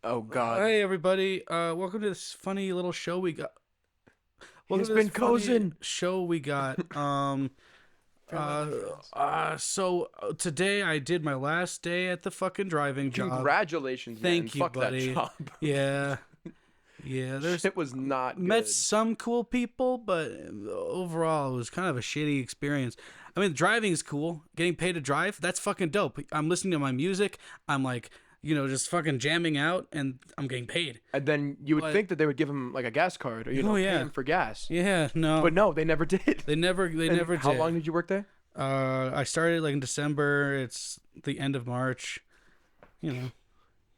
Oh God. Hey everybody, welcome to this funny little show we got. Welcome He's to this been funny cozen. show we got. Today I did my last day at the fucking driving job. Congratulations, man. Thank you, Fuck that buddy. job. Yeah, yeah. There's Shit was not met good. some cool people, but overall it was kind of a shitty experience. I mean, driving is cool. Getting paid to drive, that's fucking dope. I'm listening to my music. I'm like, just fucking jamming out, and I'm getting paid. And then you would But think that they would give him like a gas card or oh pay yeah, him for gas. yeah. No, But no, they never did. they never And did. how long did you work there? I started like in December. It's the end of March. You know,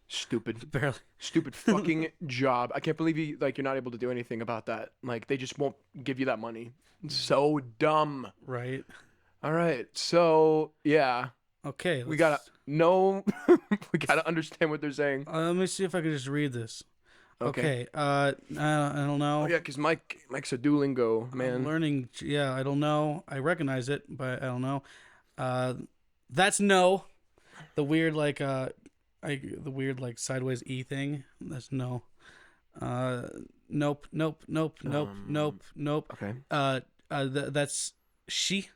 Stupid. barely. Stupid fucking job. I can't believe you're not able to do anything about that. Like they just won't give you that money. So dumb. Right. All right. So, yeah. Okay. We gotta know. We gotta understand what they're saying. Let me see if I can just read this. Okay. Okay. I don't know. Oh yeah, because Mike's a Duolingo man. I'm learning. Yeah, I don't know. I recognize it, but I don't know. That's no. The weird the weird like sideways E thing. That's no. Nope. Nope. Nope. Nope. Nope. Nope. Okay. That's she.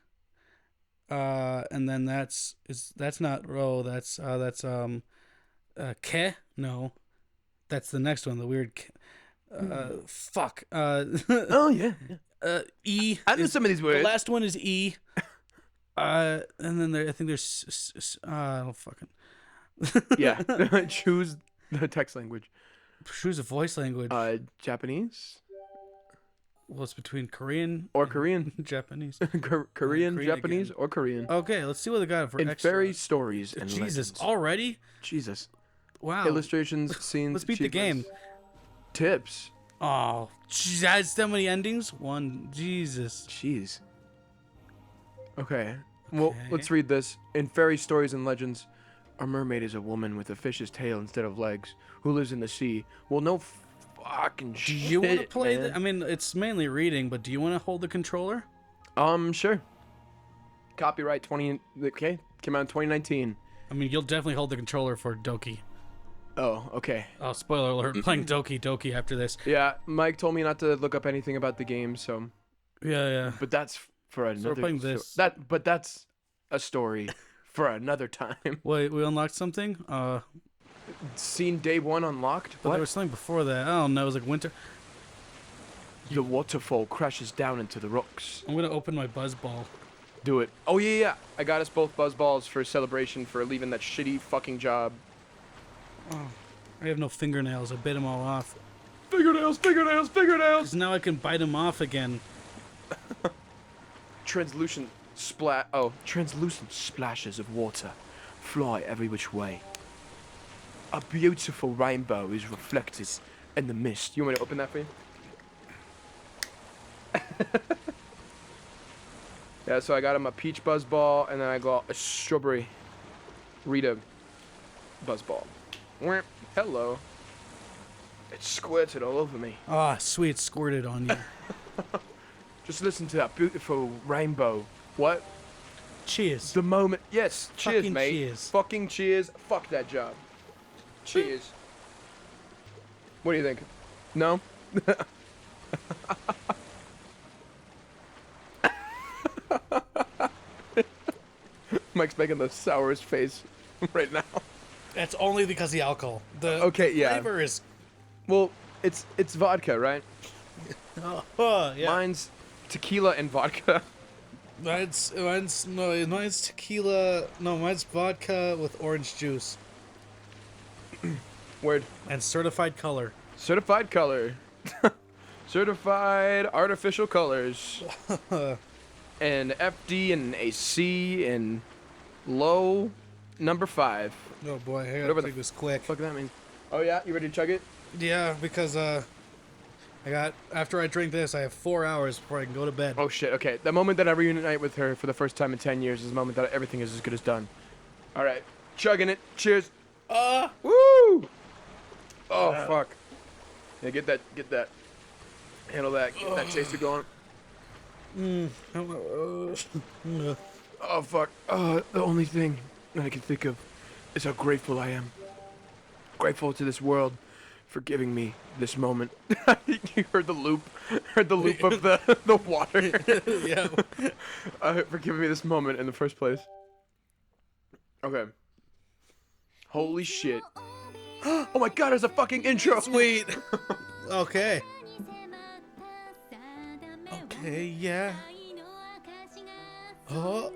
And then that's not ro. That's ke. No, that's the next one. The weird. Fuck. Oh yeah. E. I know some of these The words. last one is E. And then I think there's I don't fucking. Yeah. Choose the text language. Choose a voice language. Japanese Well, it's between Korean or Korean. and Japanese. Korean, Korean Japanese, again. or Korean. Okay, let's see what they got for In extra. fairy stories and Jesus, legends. already? Jesus. Wow. Illustrations, scenes. Let's beat the game. achievements. Tips. Oh, jeez, that's that many endings? One. Jesus. Jeez. Okay. Well, Okay. let's read this. In fairy stories and legends, a mermaid is a woman with a fish's tail instead of legs who lives in the sea. Well, no fucking Do shit. you want to play man. I mean, it's mainly reading, but do you want to hold the controller? Sure. Copyright 20. Okay, came out in 2019. I mean, you'll definitely hold the controller for Doki. Oh, okay. Oh, spoiler alert, playing Doki after this. Yeah, Mike told me not to look up anything about the game, so. Yeah. But that's for another. we're playing this. But that's a story for another time. Wait, we unlocked something? Scene day 1 unlocked. But What? there was something before that. I don't know, it was like winter. The waterfall crashes down into the rocks. I'm gonna open my buzz ball. Do it. Oh yeah. I got us both buzz balls for celebration for leaving that shitty fucking job. Oh, I have no fingernails. I bit them all off. Fingernails. 'Cause now I can bite them off again. Translucent splashes of water fly every which way. A beautiful rainbow is reflected in the mist. You want me to open that for you? Yeah, so I got him a peach buzz ball, and then I got a strawberry Rita buzz ball. Hello. It squirted all over me. Ah, sweet, squirted on you. Just listen to that beautiful rainbow. What? Cheers. The moment. Yes. Cheers, Fucking mate. cheers. Fucking cheers. Fuck that job. Cheers. What do you think? No? Mike's making the sourest face right now. That's only because of the alcohol. The Okay, yeah. flavor is. Well, it's vodka, right? Yeah. Mine's tequila and vodka. Mine's tequila. No, mine's vodka with orange juice Word. and certified color. Certified color. Certified artificial colors. And FD and AC and low number 5. Oh boy, I Whatever gotta the take this quick. Fuck that means. Oh yeah, you ready to chug it? Yeah, because after I drink this, I have 4 hours before I can go to bed. Oh shit, okay. The moment that I reunite with her for the first time in 10 years is the moment that everything is as good as done. Alright, chugging it. Cheers. Woo! Oh fuck. Yeah, get that. Handle that. Get that chaser going. Oh fuck. The only thing that I can think of is how grateful I am. Grateful to this world for giving me this moment. You heard the loop. Heard the loop of the water. Yeah. For giving me this moment in the first place. Okay. Holy shit. Oh my god, there's a fucking intro. Sweet. Okay. Okay, yeah. Oh,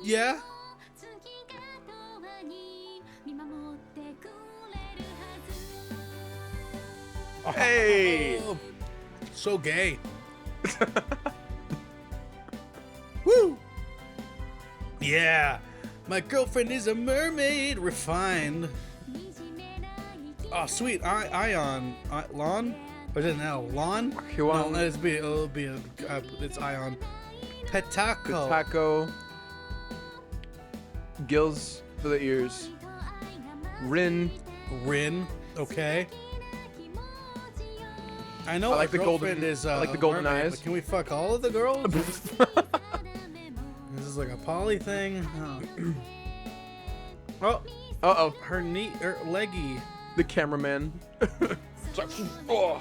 yeah. Hey. Oh, so gay. Woo. Yeah. My girlfriend is a mermaid. Refined. Oh, sweet. Ion. Lon? Or is it now? Lon? No, it'll be it's Ion. Petako. Taco. Gills for the ears. Rin. Okay. I know I like the golden. girlfriend is I like the golden mermaid, eyes. but can we fuck all of the girls? This is like a poly thing. Oh. Uh-oh. Her leggy. The cameraman. It's like, oh.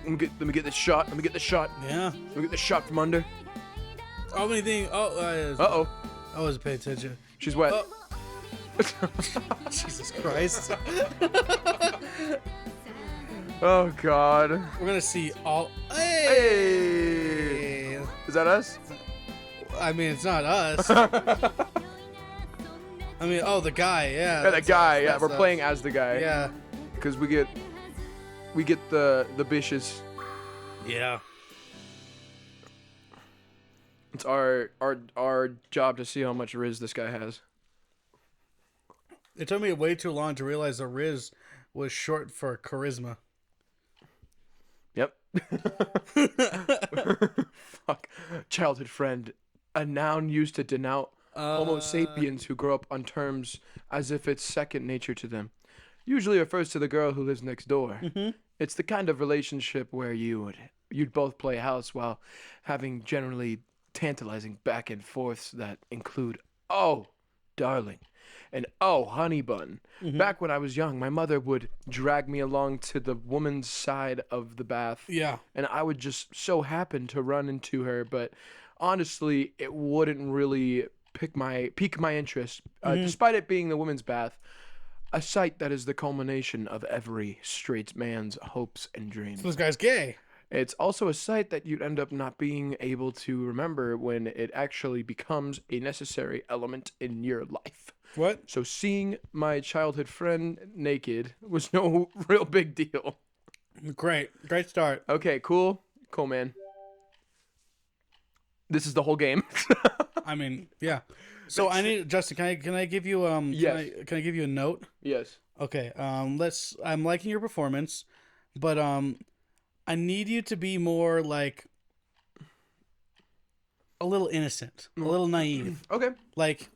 Let me get this shot. Let me get this shot. Yeah. Let me get this shot from under. Oh, many things. Uh-oh. I wasn't paying attention. She's wet. Oh. Jesus Christ. Oh, God. We're gonna see all. Hey! Is that us? I mean, it's not us. I mean, the guy. Yeah. Yeah, the guy. Yeah, that's we're us. playing as the guy. Yeah. Because we get the bitches. Yeah. It's our job to see how much Riz this guy has. It took me way too long to realize that Riz was short for charisma. Yep. Fuck. Childhood friend. A noun used to denote Homo sapiens who grow up on terms as if it's second nature to them. Usually refers to the girl who lives next door. Mm-hmm. It's the kind of relationship where you'd both play house while having generally tantalizing back and forths that include, oh, darling, and oh, honey bun. Mm-hmm. Back when I was young, my mother would drag me along to the woman's side of the bath. Yeah. And I would just so happen to run into her, but honestly, it wouldn't really pique my interest, despite it being the women's bath, a sight that is the culmination of every straight man's hopes and dreams. So this guy's gay. It's also a sight that you'd end up not being able to remember when it actually becomes a necessary element in your life. What? So seeing my childhood friend naked was no real big deal. Great start. Okay, cool, man. This is the whole game. I mean, yeah. So I need Justin. Can I give you Yes. Can I give you a note? Yes. Okay. I'm liking your performance, but I need you to be more like a little innocent, a little naive. Okay. Like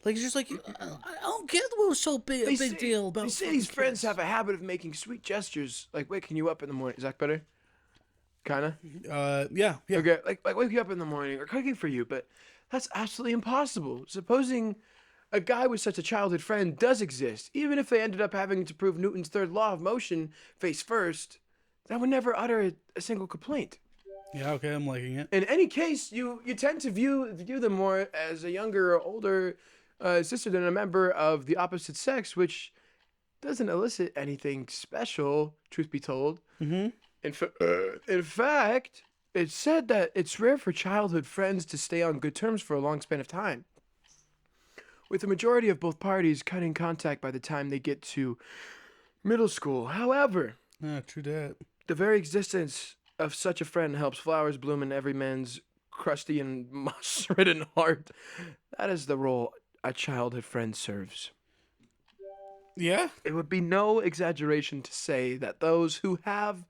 just like I don't get what was so big a big deal about. They say these friends have a habit of making sweet gestures, like waking you up in the morning. Is that better? Kinda. Yeah. Okay, like wake you up in the morning or cooking for you, but that's absolutely impossible. Supposing a guy with such a childhood friend does exist, even if they ended up having to prove Newton's third law of motion face first, that would never utter a single complaint. Yeah. Okay. I'm liking it. In any case, you tend to view them more as a younger or older sister than a member of the opposite sex, which doesn't elicit anything special, truth be told. Mm-hmm. In fact, it's said that it's rare for childhood friends to stay on good terms for a long span of time, with the majority of both parties cutting contact by the time they get to middle school. However, True that. the very existence of such a friend helps flowers bloom in every man's crusty and moss-ridden heart. That is the role a childhood friend serves. Yeah. It would be no exaggeration to say that those who have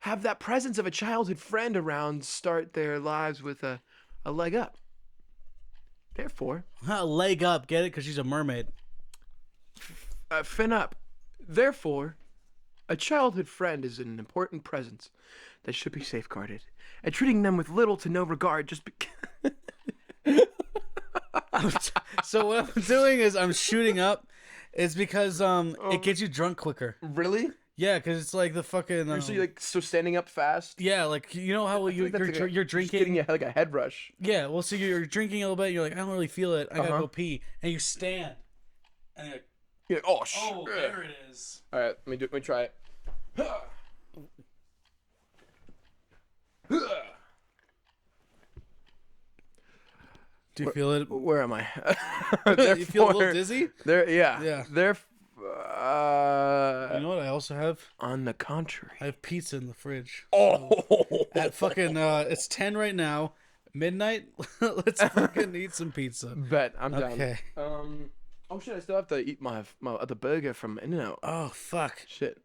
that presence of a childhood friend around start their lives with a leg up. Therefore, Leg up, get it? Because she's a mermaid. fin up. Therefore, a childhood friend is an important presence that should be safeguarded, and treating them with little to no regard just So what I'm doing is I'm shooting up. It's because it gets you drunk quicker. Really? Yeah, because it's like the fucking. You're so, like, so standing up fast. Yeah, like you know how I feel like that's like you're just getting drinking. like a head rush. Yeah, well, so you're drinking a little bit. You're like, I don't really feel it. I gotta Uh-huh. go pee, and you stand, and you're like, You're like, oh shit. oh, there it is. All right, let me try it. Do you feel it? Where am I? You feel a little dizzy? There, yeah. Yeah. They're. You know what I also have? On the contrary. I have pizza in the fridge. Oh. At fucking it's 10 right now, midnight. Let's fucking eat some pizza. Bet I'm down. Okay. Oh shit! I still have to eat my other burger from In-N-Out. Oh fuck. Shit.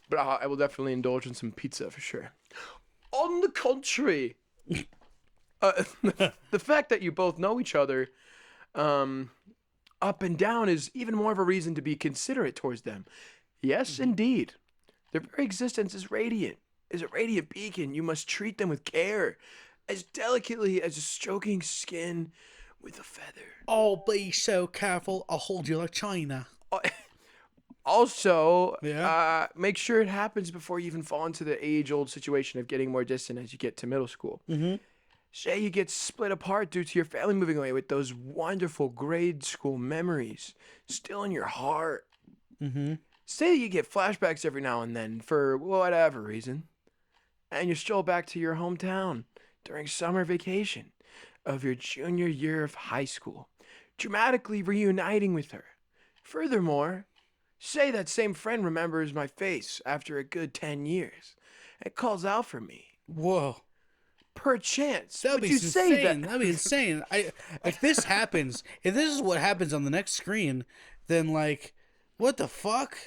But I will definitely indulge in some pizza for sure. On the contrary, the fact that you both know each other, up and down, is even more of a reason to be considerate towards them. Yes, indeed. Their very existence is radiant. Is a radiant beacon. You must treat them with care, as delicately as stroking skin with a feather. Oh, be so careful. I'll hold you like China. Also, Yeah? make sure it happens before you even fall into the age-old situation of getting more distant as you get to middle school. Mm-hmm. Say you get split apart due to your family moving away with those wonderful grade school memories still in your heart. Mm-hmm. Say you get flashbacks every now and then for whatever reason, and you stroll back to your hometown during summer vacation of your junior year of high school, dramatically reuniting with her. Furthermore, say that same friend remembers my face after a good 10 years and calls out for me. Whoa. Perchance, That'd would be you say insane. that? That'd be insane. If this happens, if this is what happens on the next screen, then like, what the fuck?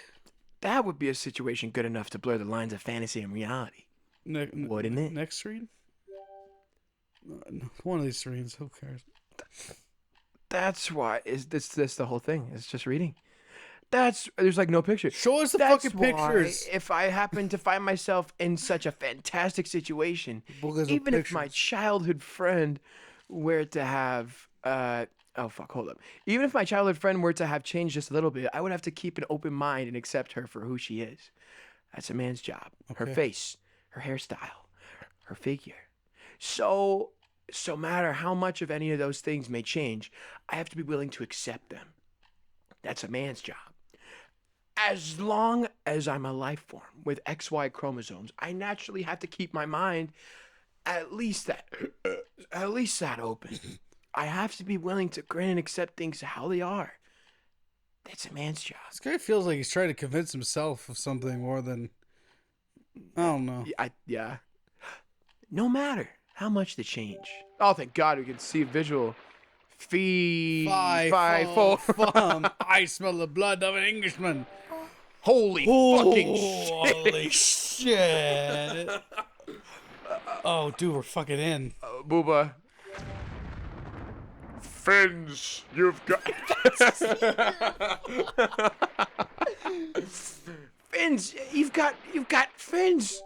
That would be a situation good enough to blur the lines of fantasy and reality. Wouldn't it? Next screen? One of these screens. Who cares? That's why. Is this the whole thing? It's just reading. There's like no picture. Show us the That's fucking why pictures. if I happen to find myself in such a fantastic situation, Because of even if my pictures. childhood friend were to have oh fuck, hold up. Even if my childhood friend were to have changed just a little bit, I would have to keep an open mind and accept her for who she is. That's a man's job. Her Okay. face, her hairstyle, her figure. So matter how much of any of those things may change, I have to be willing to accept them. That's a man's job. As long as I'm a life form with XY chromosomes, I naturally have to keep my mind at least that open. I have to be willing to grin and accept things how they are. That's a man's job. This guy feels like he's trying to convince himself of something more than I don't know. Yeah. No matter how much they change. Oh, thank God we can see visual. Five, four. I smell the blood of an Englishman. Holy fucking shit. Holy shit. Oh, dude, we're fucking in. Booba. Fins, you've got. Fins, you've got fins.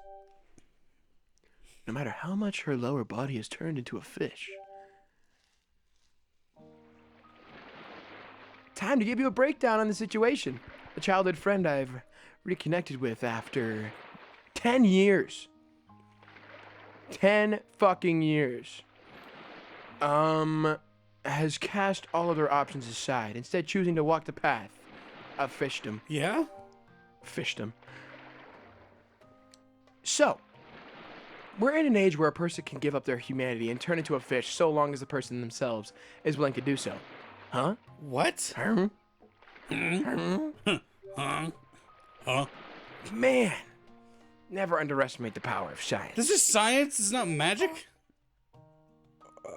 No matter how much her lower body has turned into a fish. Time to give you a breakdown on the situation. A childhood friend I've reconnected with after 10 years. 10 fucking years. Has cast all other options aside, instead choosing to walk the path of fishdom. Yeah? Fishdom. So, we're in an age where a person can give up their humanity and turn into a fish so long as the person themselves is willing to do so. Huh? What? Huh? Huh? Man, never underestimate the power of science. This is science? It's not magic?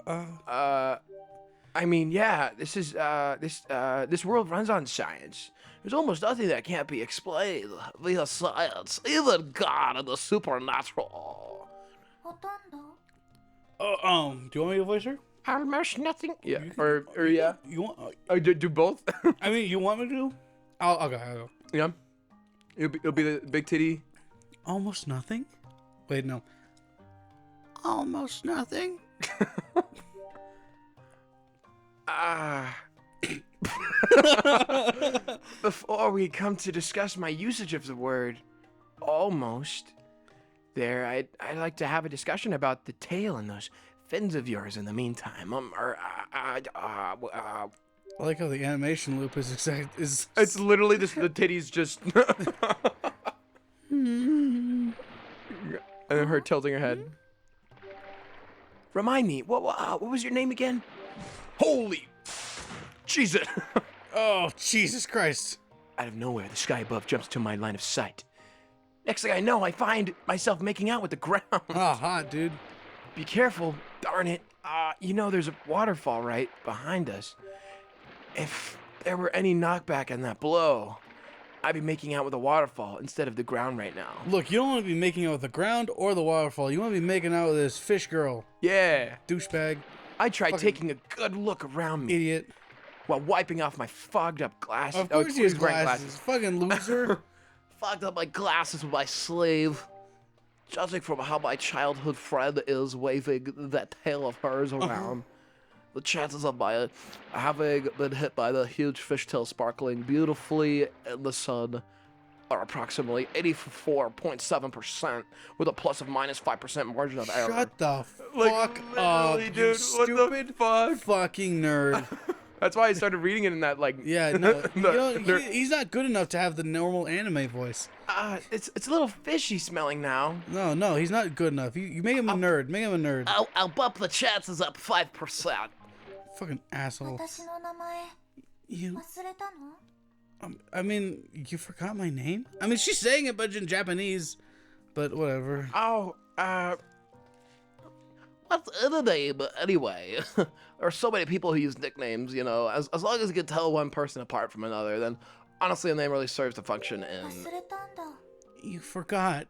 I mean, yeah, this world runs on science. There's almost nothing that can't be explained via science, even God and the supernatural. Do you want me to voice her? Almost nothing. Yeah, or yeah. You want? Do both. I mean, you want me to? I'll go. Yeah. It'll be the big titty. Almost nothing? Wait, no. Almost nothing? Before we come to discuss my usage of the word, almost there. I'd like to have a discussion about the tail and those fins of yours in the meantime. I like how the animation loop is exact. Is It's literally just the titties just. And then her tilting her head. Remind me, what was your name again? Holy Jesus! Oh, Jesus Christ! Out of nowhere, the sky above jumps to my line of sight. Next thing I know, I find myself making out with the ground. Oh, hot, dude. Be careful, darn it. You know there's a waterfall right behind us. If there were any knockback in that blow, I'd be making out with a waterfall instead of the ground right now. Look, you don't want to be making out with the ground or the waterfall. You want to be making out with this fish girl. Yeah. Douchebag. I tried Fucking taking a good look around me Idiot. while wiping off my fogged up glasses. Of course he has grant glasses. Fucking loser. Fogged up my glasses with my sleeve. Judging from how my childhood friend is waving that tail of hers around, the chances of my having been hit by the huge fishtail sparkling beautifully in the sun are approximately 84.7%, with a plus of minus 5% margin of error. Shut the Like, fuck up, literally, you dude, what the stupid fuck? fucking nerd. That's why I started reading it in that, like... Yeah, no, he's not good enough to have the normal anime voice. It's a little fishy smelling now. No, he's not good enough. You make him a nerd. Make him a nerd. I'll bump the chances up 5%. Fucking asshole. 私の名前 You, 忘れたの I mean, you forgot my name? I mean, she's saying it, but in Japanese. But whatever. Oh, what's in a name anyway? There are so many people who use nicknames, you know. As long as you can tell one person apart from another, then honestly a name really serves to function in... 忘れたんだ You forgot,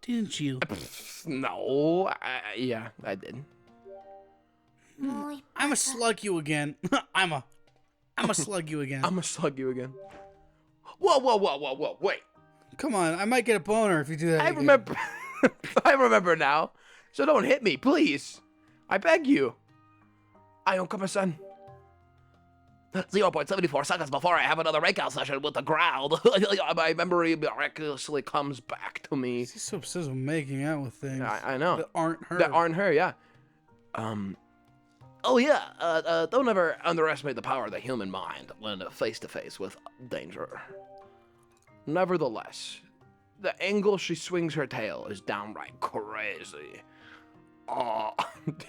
didn't you? No, yeah, I did. もう一発 I'ma slug you again. I'ma slug you again. I'm gonna slug you again. Whoa, wait. Come on, I might get a boner if you do that. I again. remember. I remember now. So don't hit me, please. I beg you. Ayonkawa-san. 0.74 seconds before I have another makeout session with the ground. My memory miraculously comes back to me. He's so obsessed with making out with things I know. that aren't her. That aren't her, yeah. Oh yeah, don't ever underestimate the power of the human mind when face to face with danger. Nevertheless, the angle she swings her tail is downright crazy. Oh,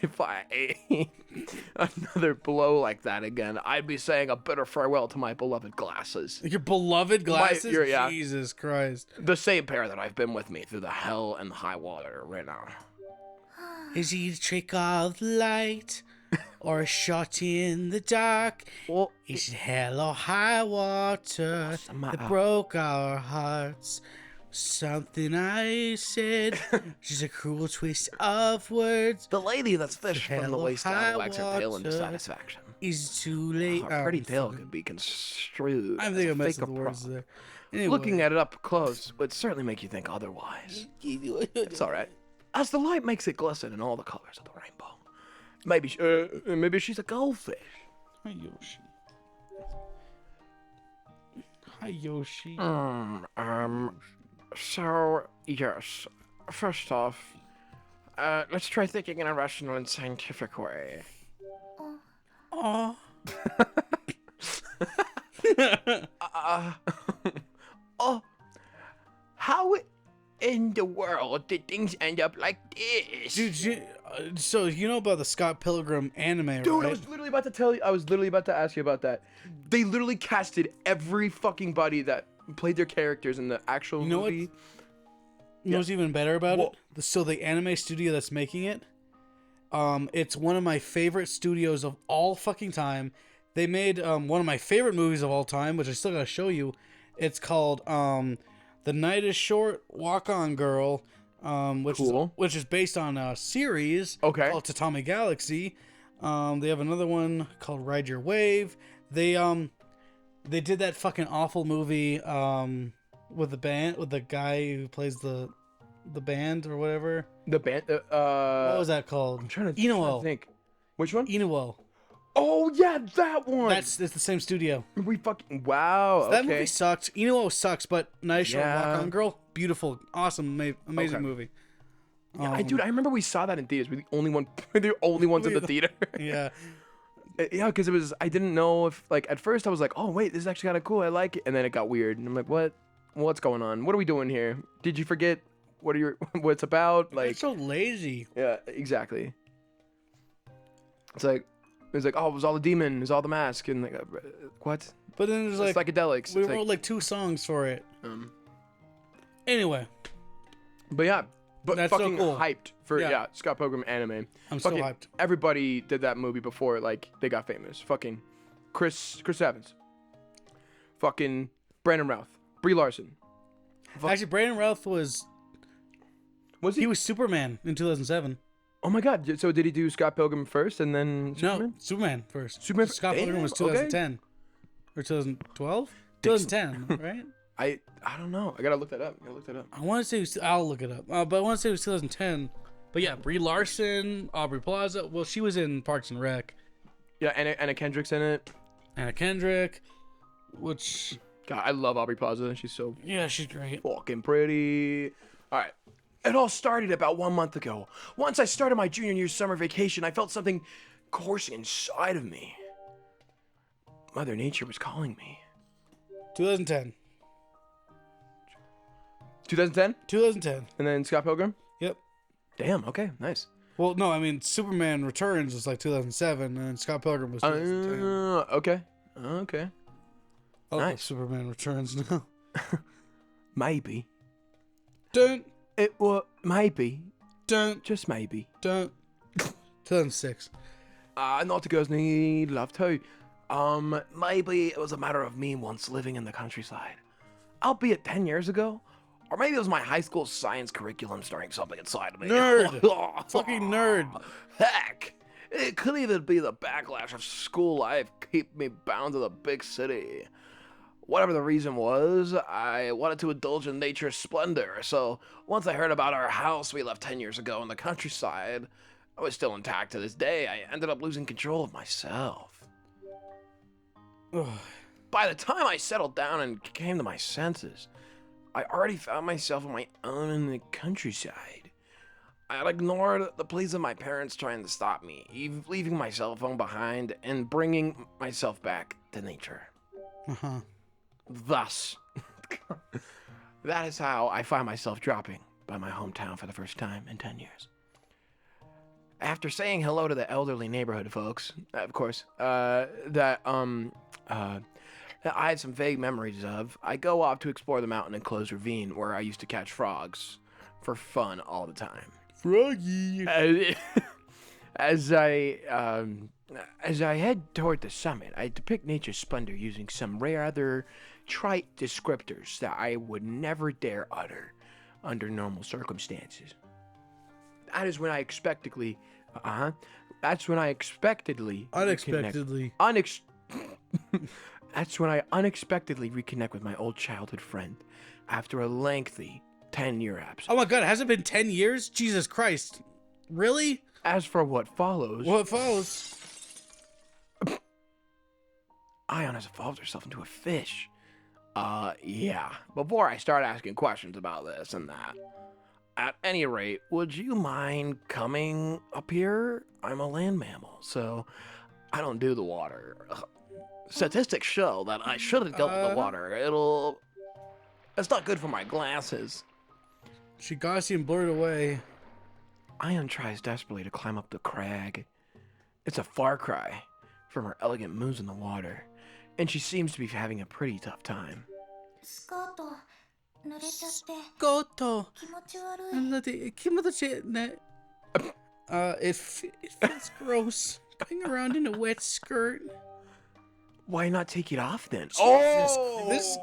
if I ate another blow like that again, I'd be saying a bitter farewell to my beloved glasses. Your beloved glasses? yeah. Jesus Christ. The same pair that I've been with me through the hell and high water right now. Is he the trick of light or a shot in the dark? Well, Is it hell or high water that broke our hearts? Something I said, just a cruel twist of words. the lady that's fished from the Hell or waist down high wags her tail into water. satisfaction. Is too late. Her pretty Oh, tail fuck. could be construed I as think a I messed fake with the words approach. there. Anyway. Looking at it up close would certainly make you think otherwise. It's all right, as the light makes it glisten in all the colors of the rainbow. Maybe she's a goldfish. Hi, Yoshi. Hi, Yoshi. So yes. First off, let's try thinking in a rational and scientific way. Aw. Oh, how in the world did things end up like this? Dude, so you know about the Scott Pilgrim anime, Dude, right? I was literally about to tell you. I was literally about to ask you about that. They literally casted every fucking buddy that played their characters in the actual You know movie. You know what's even better about Wha- it? So the anime studio that's making it, it's one of my favorite studios of all fucking time. They made one of my favorite movies of all time, which I still gotta show you. It's called The Night Is Short, Walk On Girl, which is based on a series Okay. called Tatami Galaxy. They have another one called Ride Your Wave. They did that fucking awful movie with the guy who plays the band or whatever. The band. What was that called? I'm trying to Inuo. think. Which one? Inuo. Oh yeah, that one. It's the same studio. we fucking wow. That okay. movie sucked. You know what sucks? But Nice Short Yeah. Walk On Girl, beautiful, awesome, amazing Okay. movie. Yeah, dude, I remember we saw that in theaters. We're the only ones in the theater. Yeah. Yeah, because it was. I didn't know if like at first I was like, oh wait, this is actually kind of cool. I like it, and then it got weird, and I'm like, what? What's going on? What are we doing here? Did you forget what what it's about? Like, It's so lazy. yeah, exactly. It's like oh, it was all the demon, it was all the mask, and like what? But then there's It's like psychedelics. we It's wrote like 2 songs for it. um, Anyway, but yeah, but That's so fucking cool. hyped for Yeah. Scott Pilgrim anime. I'm so Fucking hyped. everybody did that movie before like they got famous. Fucking Chris Evans. Fucking Brandon Routh, Brie Larson. Actually, Brandon Routh was He was Superman in 2007. Oh my god! So did he do Scott Pilgrim first and then Superman? No, Superman first. Superman- Scott Pilgrim was Damn, okay. 2010 or 2012. 2010, right? I don't know. I gotta look that up. I want to say it was, I'll look it up. But I want to say it was 2010. But yeah, Brie Larson, Aubrey Plaza. Well, she was in Parks and Rec. Yeah, Anna Kendrick's in it. Anna Kendrick, which God, I love Aubrey Plaza. She's so yeah, she's great. fucking pretty. All right. It all started about 1 month ago. Once I started my junior year summer vacation, I felt something coursing inside of me. Mother Nature was calling me. 2010. 2010? 2010. And then Scott Pilgrim? Yep. Damn, okay, nice. Well, no, I mean Superman Returns was like 2007, and Scott Pilgrim was 2010. Okay. I love nice. Superman Returns now. Maybe. Dun It was, maybe. dun Just maybe. dun. 2006. Naughty girls need love too. Maybe it was a matter of me once living in the countryside. Albeit 10 years ago. Or maybe it was my high school science curriculum stirring something inside of me. Nerd. Fucking nerd. Heck. It could even be the backlash of school life keep me bound to the big city. Whatever the reason was, I wanted to indulge in nature's splendor, so once I heard about our house we left 10 years ago in the countryside, I was still intact to this day, I ended up losing control of myself. By the time I settled down and came to my senses, I already found myself on my own in the countryside. I had ignored the pleas of my parents trying to stop me, leaving my cell phone behind and bringing myself back to nature. Uh-huh. Thus, that is how I find myself dropping by my hometown for the first time in 10 years. After saying hello to the elderly neighborhood folks, of course, that I had some vague memories of, I go off to explore the mountain enclosed ravine where I used to catch frogs for fun all the time. Froggy. As I head toward the summit, I depict nature's splendor using some rather trite descriptors that I would never dare utter under normal circumstances. That is when I expectedly, that's when I expectedly, Unexpectedly. That's when I unexpectedly reconnect with my old childhood friend after a lengthy 10-year absence. Oh my god, has it been 10 years? Jesus Christ. Really? As for what follows, What follows? Ion has evolved herself into a fish. Yeah. Before I start asking questions about this and that, at any rate, would you mind coming up here? I'm a land mammal, so I don't do the water. Statistics show that I should have dealt with the water. It's not good for my glasses. She Gaussian blurred away. Ion tries desperately to climb up the crag. It's a far cry from her elegant moves in the water, and she seems to be having a pretty tough time. スカート濡れちゃって Goto. 気持ち悪い It feels gross. Going around in a wet skirt. Why not take it off then? this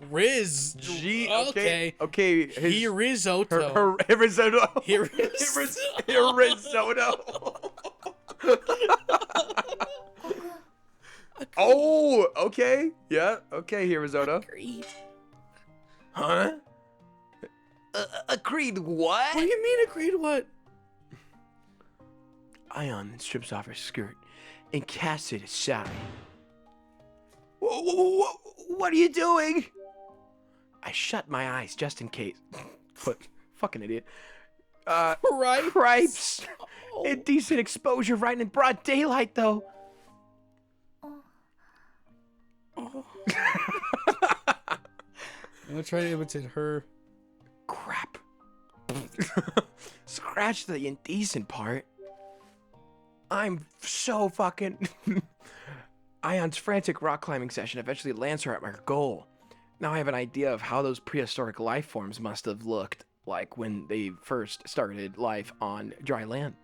Riz. Gee, Okay. Okay. Here risotto. Her risotto. Here is. Her risotto. Oh, okay. Yeah, okay, here, risotto. Agreed. Huh? Agreed what? What do you mean agreed what? Ion strips off her skirt and cast it aside. What are you doing? I shut my eyes just in case. Fucking idiot. Cripes. Indecent exposure right in broad daylight, though. I'm gonna try to imitate her. Crap. Scratch the indecent part. I'm so fucking... Ion's frantic rock climbing session eventually lands her at my goal. Now I have an idea of how those prehistoric life forms must have looked like when they first started life on dry land.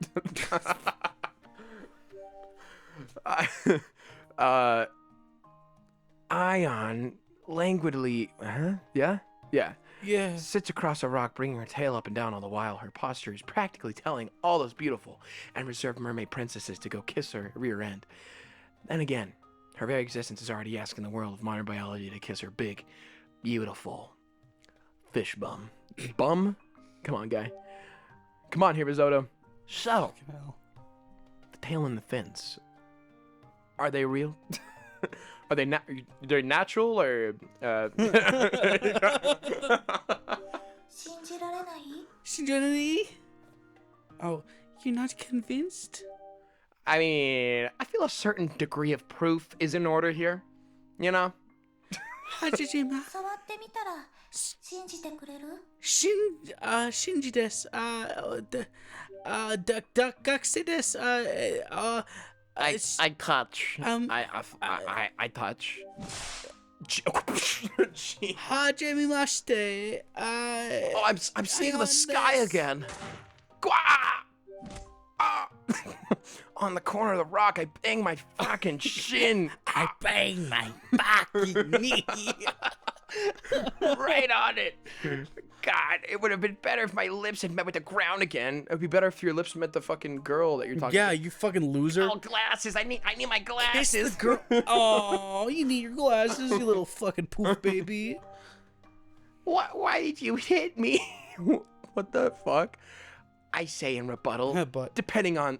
Ion languidly... Huh? Yeah? Yeah. Yeah. Sits across a rock, bringing her tail up and down all the while. Her posture is practically telling all those beautiful and reserved mermaid princesses to go kiss her rear end. Then again, her very existence is already asking the world of modern biology to kiss her big, beautiful fish bum. Bum? Come on, guy. Come on here, Risotto. So, Hell. the tail and the fins. Are they real? Are they they're natural or 信じられない？ Shinjani? Oh, you're not convinced? I mean, I feel a certain degree of proof is in order here. You know? Hajijima. 触ってみたら信じてくれる？ Shinji desu. Gakushi desu. I touch. I touch. Gee. Hajimimashite. Oh, I'm seeing the sky again. Gwa! Ah! On the corner of the rock, I bang my fucking shin. I bang my fucking knee. Right on it. God, it would have been better if my lips had met with the ground again. It would be better if your lips met the fucking girl that you're talking Yeah, to. you fucking loser. Oh, glasses. I need my Kiss glasses. the girl. Oh, you need your glasses, you little fucking poof baby. Why did you hit me? What the fuck? I say in rebuttal, But depending on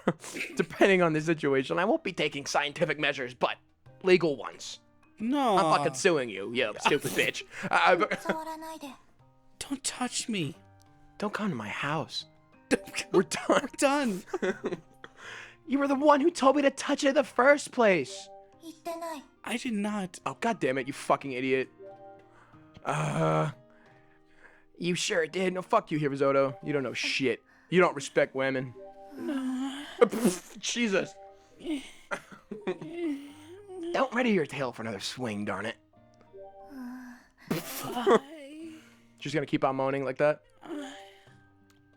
the situation, I won't be taking scientific measures, but legal ones. no. I'm fucking suing you, you stupid bitch. 触らないで。 Don't touch me. Don't come to my house. We're done. Done. You were the one who told me to touch it in the first place. 言ってない。 I did not. Oh, god damn it, you fucking idiot. You sure did. No, fuck you, Risotto. You don't know shit. You don't respect women. Jesus. Don't ready your tail for another swing, darn it. She's gonna keep on moaning like that?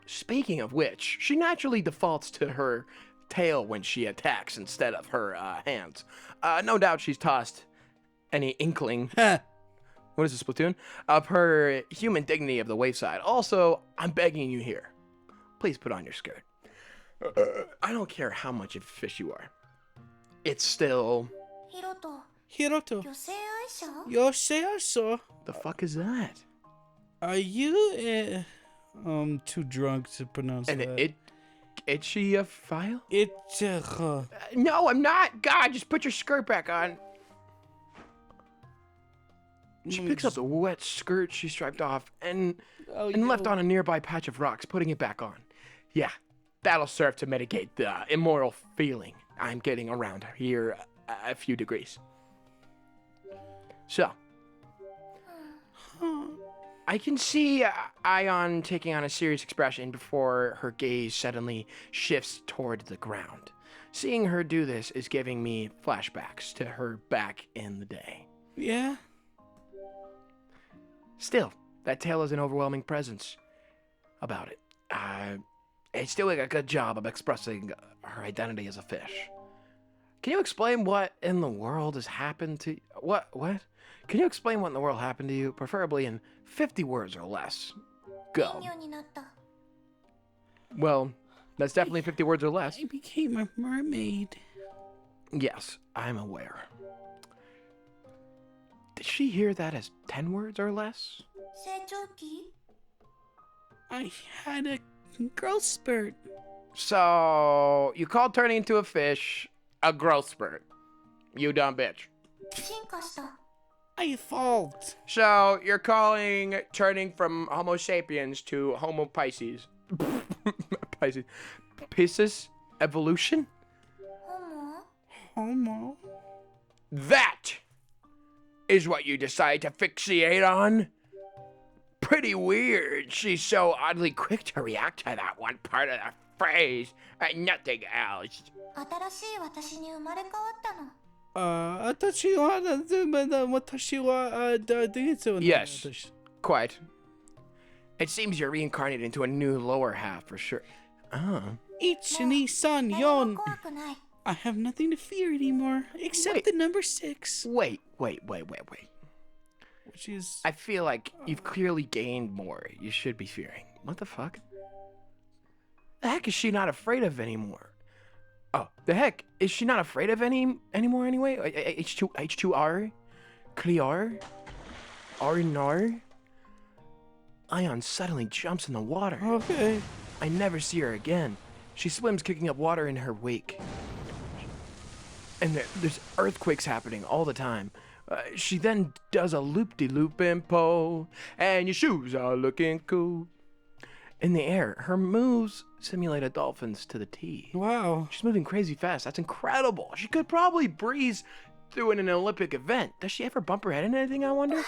Speaking of which, she naturally defaults to her tail when she attacks instead of her hands. No doubt she's tossed any inkling, what is this, Splatoon? Of her human dignity of the wayside. Also, I'm begging you here, please put on your skirt. I don't care how much of a fish you are. It's still... ヒロト、 Hiroto. 女性愛者？ Yoshiaso. The fuck is that? Are you too drunk to pronounce And that? itchy a file? No, I'm not. God, just put your skirt back on. She picks up the wet skirt she striped off and left on a nearby patch of rocks, putting it back on. Yeah, that'll serve to mitigate the immoral feeling I'm getting around here a few degrees. So, I can see Ion taking on a serious expression before her gaze suddenly shifts toward the ground. Seeing her do this is giving me flashbacks to her back in the day. Yeah. Still, that tail has an overwhelming presence about it. It's doing a good job of expressing her identity as a fish. Can you explain what in the world has happened to... What? Can you explain what in the world happened to you? Preferably in 50 words or less. Go. 人魚になった。 Well, that's definitely 50 words or less. I became a mermaid. Yes, I'm aware. Did she hear that as 10 words or less? 成長期？ I had a growth spurt. So, you called turning into a fish a growth spurt. You dumb bitch. 進化した I evolved. So you're calling turning from Homo sapiens to Homo Pisces. Pisces. Pisces? Evolution? ホモ Homo. That is what you decide to fixate on? Pretty weird. She's so oddly quick to react to that one part of the phrase and nothing else. 新しい私に生まれ変わったの Yes. Quite. It seems you're reincarnated into a new lower half for sure. Oh. 1, 2, 3, 何も 4. 怖くない I have nothing to fear anymore except Wait. the number 6, Wait. which is I feel like you've clearly gained more. You should be fearing. What the fuck? The heck is she not afraid of anymore? Oh, the heck is she not afraid of anymore anyway? H2R? Clear? Arinar? Ion suddenly jumps in the water. okay. I never see her again. She swims kicking up water in her wake. And there's earthquakes happening all the time. She then does a loop-de-loop and po, and your shoes are looking cool. In the air, her moves simulate a dolphin's to the T. Wow. She's moving crazy fast. That's incredible. She could probably breeze through in an Olympic event. Does she ever bump her head into anything, I wonder?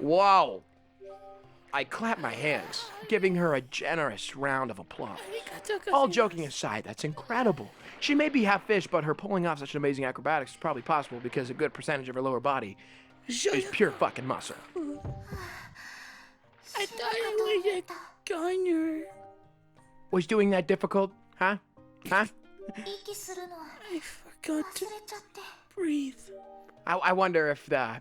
Wow. I clap my hands, giving her a generous round of applause. All joking aside, that's incredible. She may be half fish, but her pulling off such amazing acrobatics is probably possible because a good percentage of her lower body is pure fucking muscle. I thought I was a gunner. Was doing that difficult? Huh? 息するの I forgot 忘 to れちゃって breathe. I wonder if the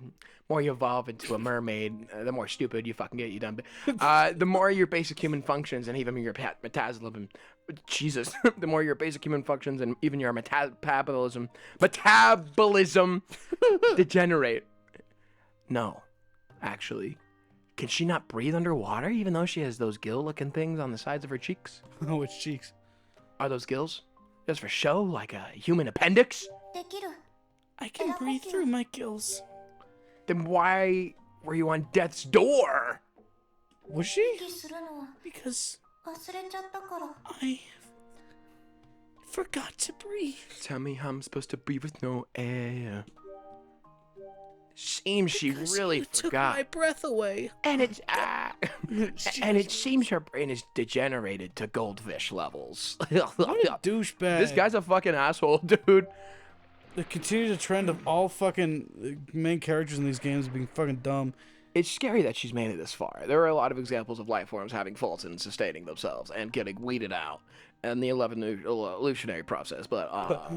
more you evolve into a mermaid, the more stupid you fucking get, you dumb bitch. The more your basic human functions and even your metabolism, Jesus, the more your basic human functions and even your metabolism degenerate. No, actually. Can she not breathe underwater even though she has those gill-looking things on the sides of her cheeks? Oh, which cheeks? Are those gills? Just for show, like a human appendix? できる I can breathe through my gills. Then why were you on death's door? Was she? 息するの Because 忘れちゃったから I forgot to breathe. Tell me how I'm supposed to breathe with no air. Seems she Because really you took forgot. my breath away. And it's and it seems her brain is degenerated to goldfish levels. What a douchebag. This guy's a fucking asshole, dude. It continues a trend of all fucking main characters in these games being fucking dumb. It's scary that she's made it this far. There are a lot of examples of life forms having faults and sustaining themselves and getting weeded out in the evolutionary process. But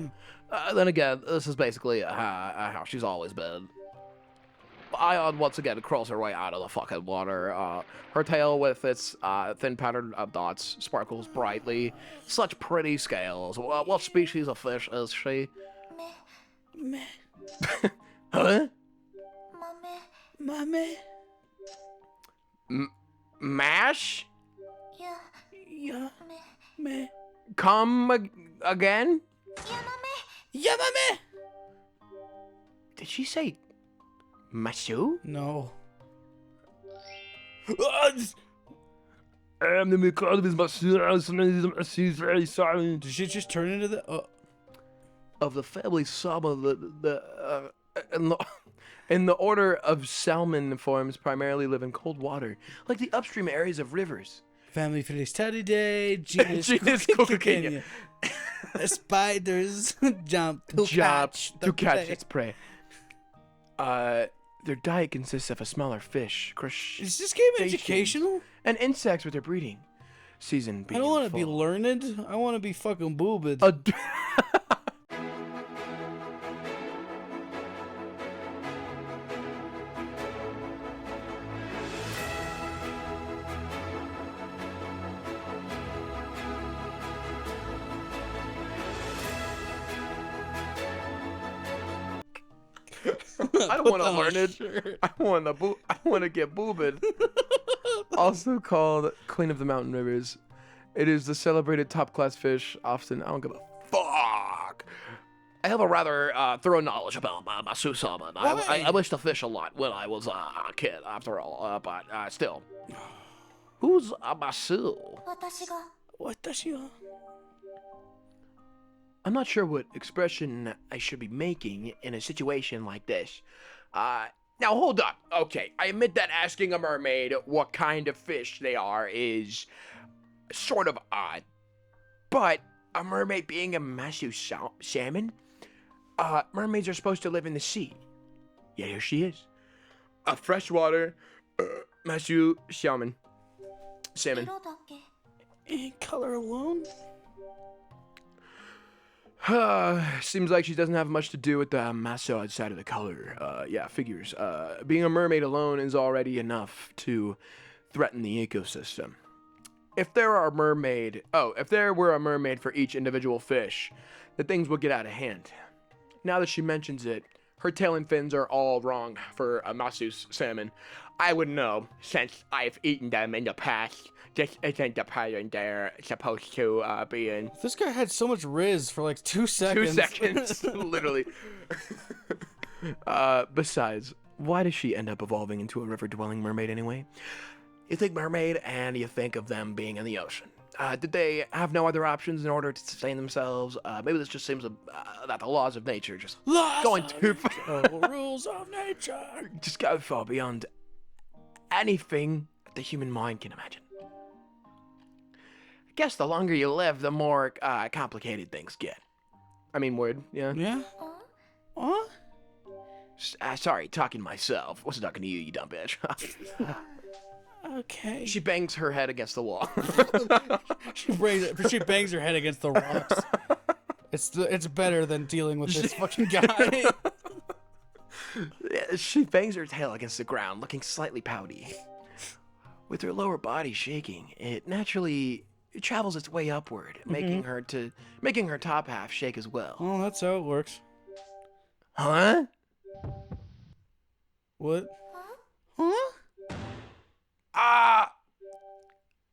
then again, this is basically how she's always been. Ion once again crawls her way out of the fucking water. Her tail with its thin patterned dots sparkles brightly. Such pretty scales. What species of fish is she? め Meh. Huh? 豆 Mame. Mash? いや Yeah. め Meh. Come again? ヤマメ Yamame. Did she say Masu? No. I'm the Mikado Masu. Very sorry. Did she just turn into the? Of the family Sama, in the order of salmon forms primarily live in cold water, like the upstream areas of rivers. Family Felicidade, genus Genus Cucukenya. Spiders jump to catch the prey. its prey. Their diet consists of a smaller fish, Is this game educational? and insects with their breeding season I being don't want to be full. learned. I want to be fucking boobed. I don't want to learn it. I want to get boobed. Also called Queen of the Mountain Rivers. It is the celebrated top-class fish. Often, I don't give a fuck. I have a rather thorough knowledge about Masu salmon. I wish to fish a lot when I was a kid, after all. But still, who's a Masu? 私が I'm not sure what expression I should be making in a situation like this. Now hold up. Okay, I admit that asking a mermaid what kind of fish they are is sort of odd. But a mermaid being a Masu salmon? Mermaids are supposed to live in the sea. Yeah, here she is. A freshwater Masu salmon. 色だけ In color alone? Seems like she doesn't have much to do with the Maso outside of the color. Yeah, figures. Being a mermaid alone is already enough to threaten the ecosystem. If there were a mermaid for each individual fish, then things would get out of hand. Now that she mentions it, her tail and fins are all wrong for a Masu's salmon. I would know, since I've eaten them in the past. This isn't the pattern they're supposed to be in. This guy had so much Riz for like 2 seconds. 2 seconds, literally. Besides, why does she end up evolving into a river-dwelling mermaid anyway? You think mermaid, and you think of them being in the ocean. Did they have no other options in order to sustain themselves? Maybe this just seems that the laws of nature just going too far. Rules of nature. Just go far beyond anything the human mind can imagine. I guess the longer you live, the more complicated things get. I mean, word, yeah. Yeah? Huh? Sorry, talking to myself. Wasn't talking to you, you dumb bitch. Okay. She bangs her head against the wall. She bangs her head against the rocks. It's better than dealing with this fucking guy. She bangs her tail against the ground, looking slightly pouty. With her lower body shaking, it naturally travels its way upward, making her top half shake as well. Oh, that's how it works. Huh? What? Huh?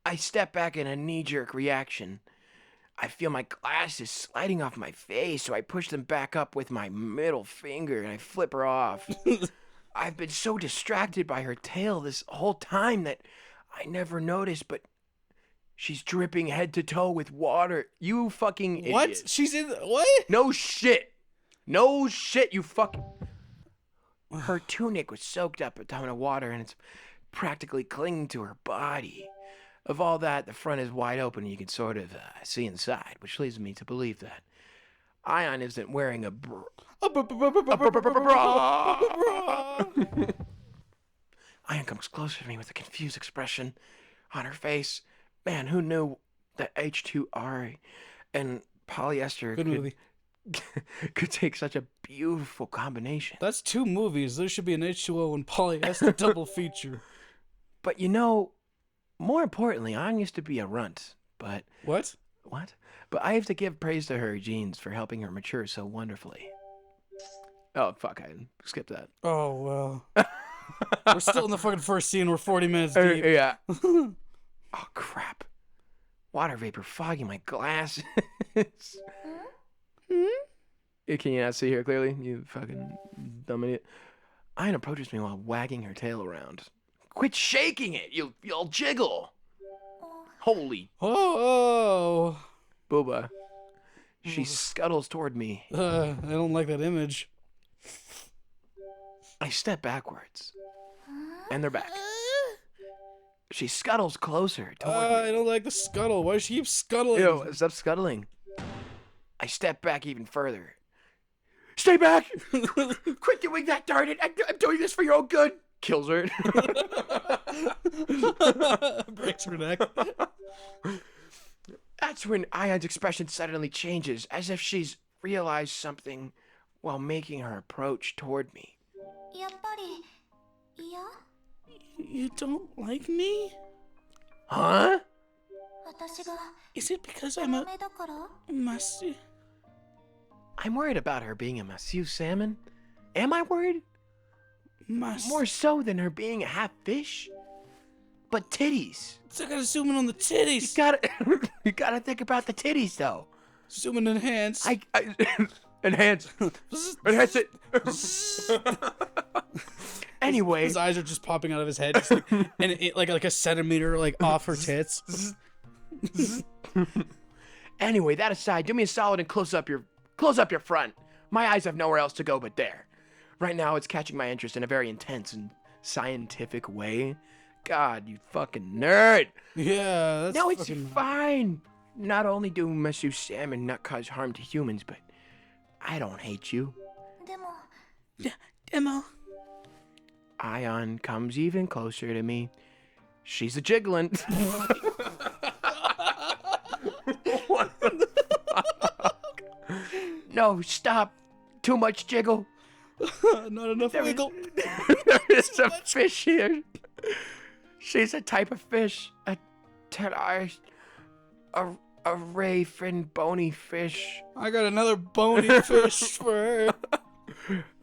I step back in a knee-jerk reaction. I feel my glasses sliding off my face, so I push them back up with my middle finger and I flip her off. I've been so distracted by her tail this whole time that I never noticed, but she's dripping head to toe with water. You fucking idiot. What? She's in what? No shit. No shit, you fucking... Her tunic was soaked up a ton of water and it's practically clinging to her body. Of all that, the front is wide open and you can sort of see inside, which leads me to believe that Ion isn't wearing a bra. Ion comes closer to me with a confused expression on her face. Man, who knew that H2R and polyester Good movie. could take such a beautiful combination. That's 2 movies. There should be an H2O and polyester double feature. But you know, more importantly, Ion used to be a runt, but... What? What? But I have to give praise to her genes for helping her mature so wonderfully. Oh, fuck, I skipped that. Oh, well. We're still in the fucking first scene. We're 40 minutes deep. Yeah. Oh, crap. Water vapor fogging my glasses. Can you not see her clearly? You fucking dumb idiot. Ian approaches me while wagging her tail around. Quit shaking it! You'll jiggle! Holy Oh. booba. She scuttles toward me. I don't like that image. I step backwards. And they're back. She scuttles closer toward me. I don't like the scuttle. Why does she keep scuttling? Ew, stop scuttling. I step back even further. Stay back! Quit doing that, darn it! I'm doing this for your own good! Kills her. Breaks her neck. That's when Ion's expression suddenly changes, as if she's realized something while making her approach toward me. やっぱり嫌 You don't like me? Huh? 私が Is it because I'm a ダメだから Masu? I'm worried about her being a Masu salmon. Am I worried? Masu. More so than her being a half fish? But titties. So I gotta zoom in on the titties. You gotta think about the titties though. Zoom in, enhance. I enhance it. Anyway, his eyes are just popping out of his head, just like, and it like a centimeter like off her tits. Anyway, that aside, do me a solid and close up your front. My eyes have nowhere else to go but there. Right now, it's catching my interest in a very intense and scientific way. God, you fucking nerd. Yeah, that's No, it's fucking... fine. Not only do Monsieur Salmon not cause harm to humans, but I don't hate you. でも Demo. Ion comes even closer to me. She's a jiggling. What the fuck? No, stop. Too much jiggle. Not enough wiggle. There is a fish here. She's a type of fish. A ten-eyed, a ray fin bony fish. I got another bony fish for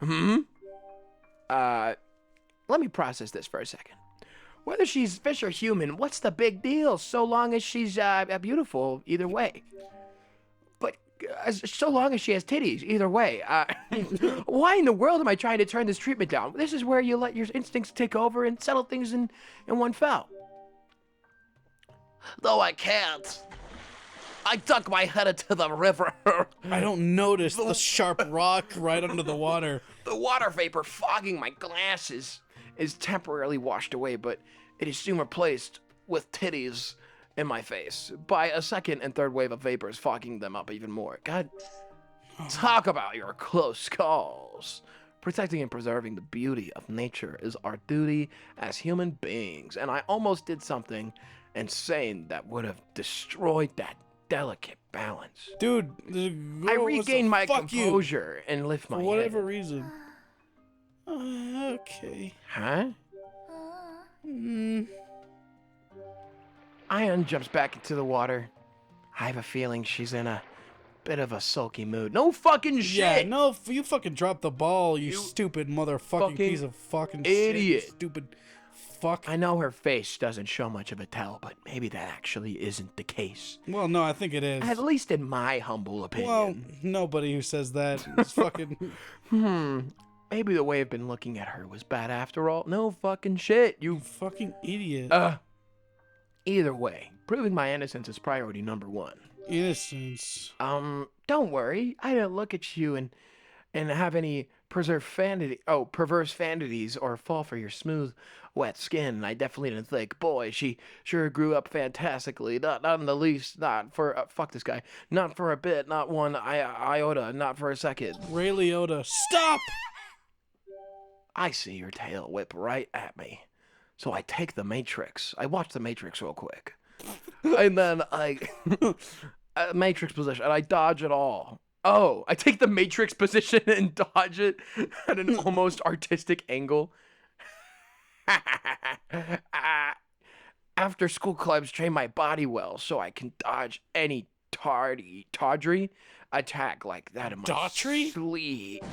her. Let me process this for a second. Whether she's fish or human, what's the big deal? So long as she's beautiful, either way. But so long as she has titties, either way. Why in the world am I trying to turn this treatment down? This is where you let your instincts take over and settle things in one fell. Though I can't. I dug my head into the river. I don't notice the sharp rock right under the water. The water vapor fogging my glasses is temporarily washed away, but it is soon replaced with titties in my face by a second and third wave of vapors fogging them up even more. God, talk about your close calls. Protecting and preserving the beauty of nature is our duty as human beings, and I almost did something insane that would have destroyed that delicate balance. Dude, I regained my composure and lift my for whatever head. reason. Okay. Huh? うん。 Ion jumps back into the water. I have a feeling she's in a bit of a sulky mood. No fucking shit! Yeah, no, you fucking dropped the ball, you stupid motherfucking fucking piece of fucking idiot. shit, you stupid fuck. I know her face doesn't show much of a tell, but maybe that actually isn't the case. Well, no, I think it is. At least in my humble opinion. Well, nobody who says that is fucking... Maybe the way I've been looking at her was bad after all. No fucking shit, you... fucking idiot. Either way, proving my innocence is priority number one. Innocence. Don't worry. I didn't look at you and have any perverse vanities or fall for your smooth, wet skin. I definitely didn't think, boy, she sure grew up fantastically. Not in the least. Not for fuck this guy. Not for a bit. Not one iota. Not for a second. Ray Liotta. Stop! I see your tail whip right at me. So I take the Matrix. I watch the Matrix real quick. And then Matrix position, and I dodge it all. Oh, I take the Matrix position and dodge it at an almost artistic angle. After school clubs train my body well so I can dodge any tawdry attack like that in my Daughtry? sleep.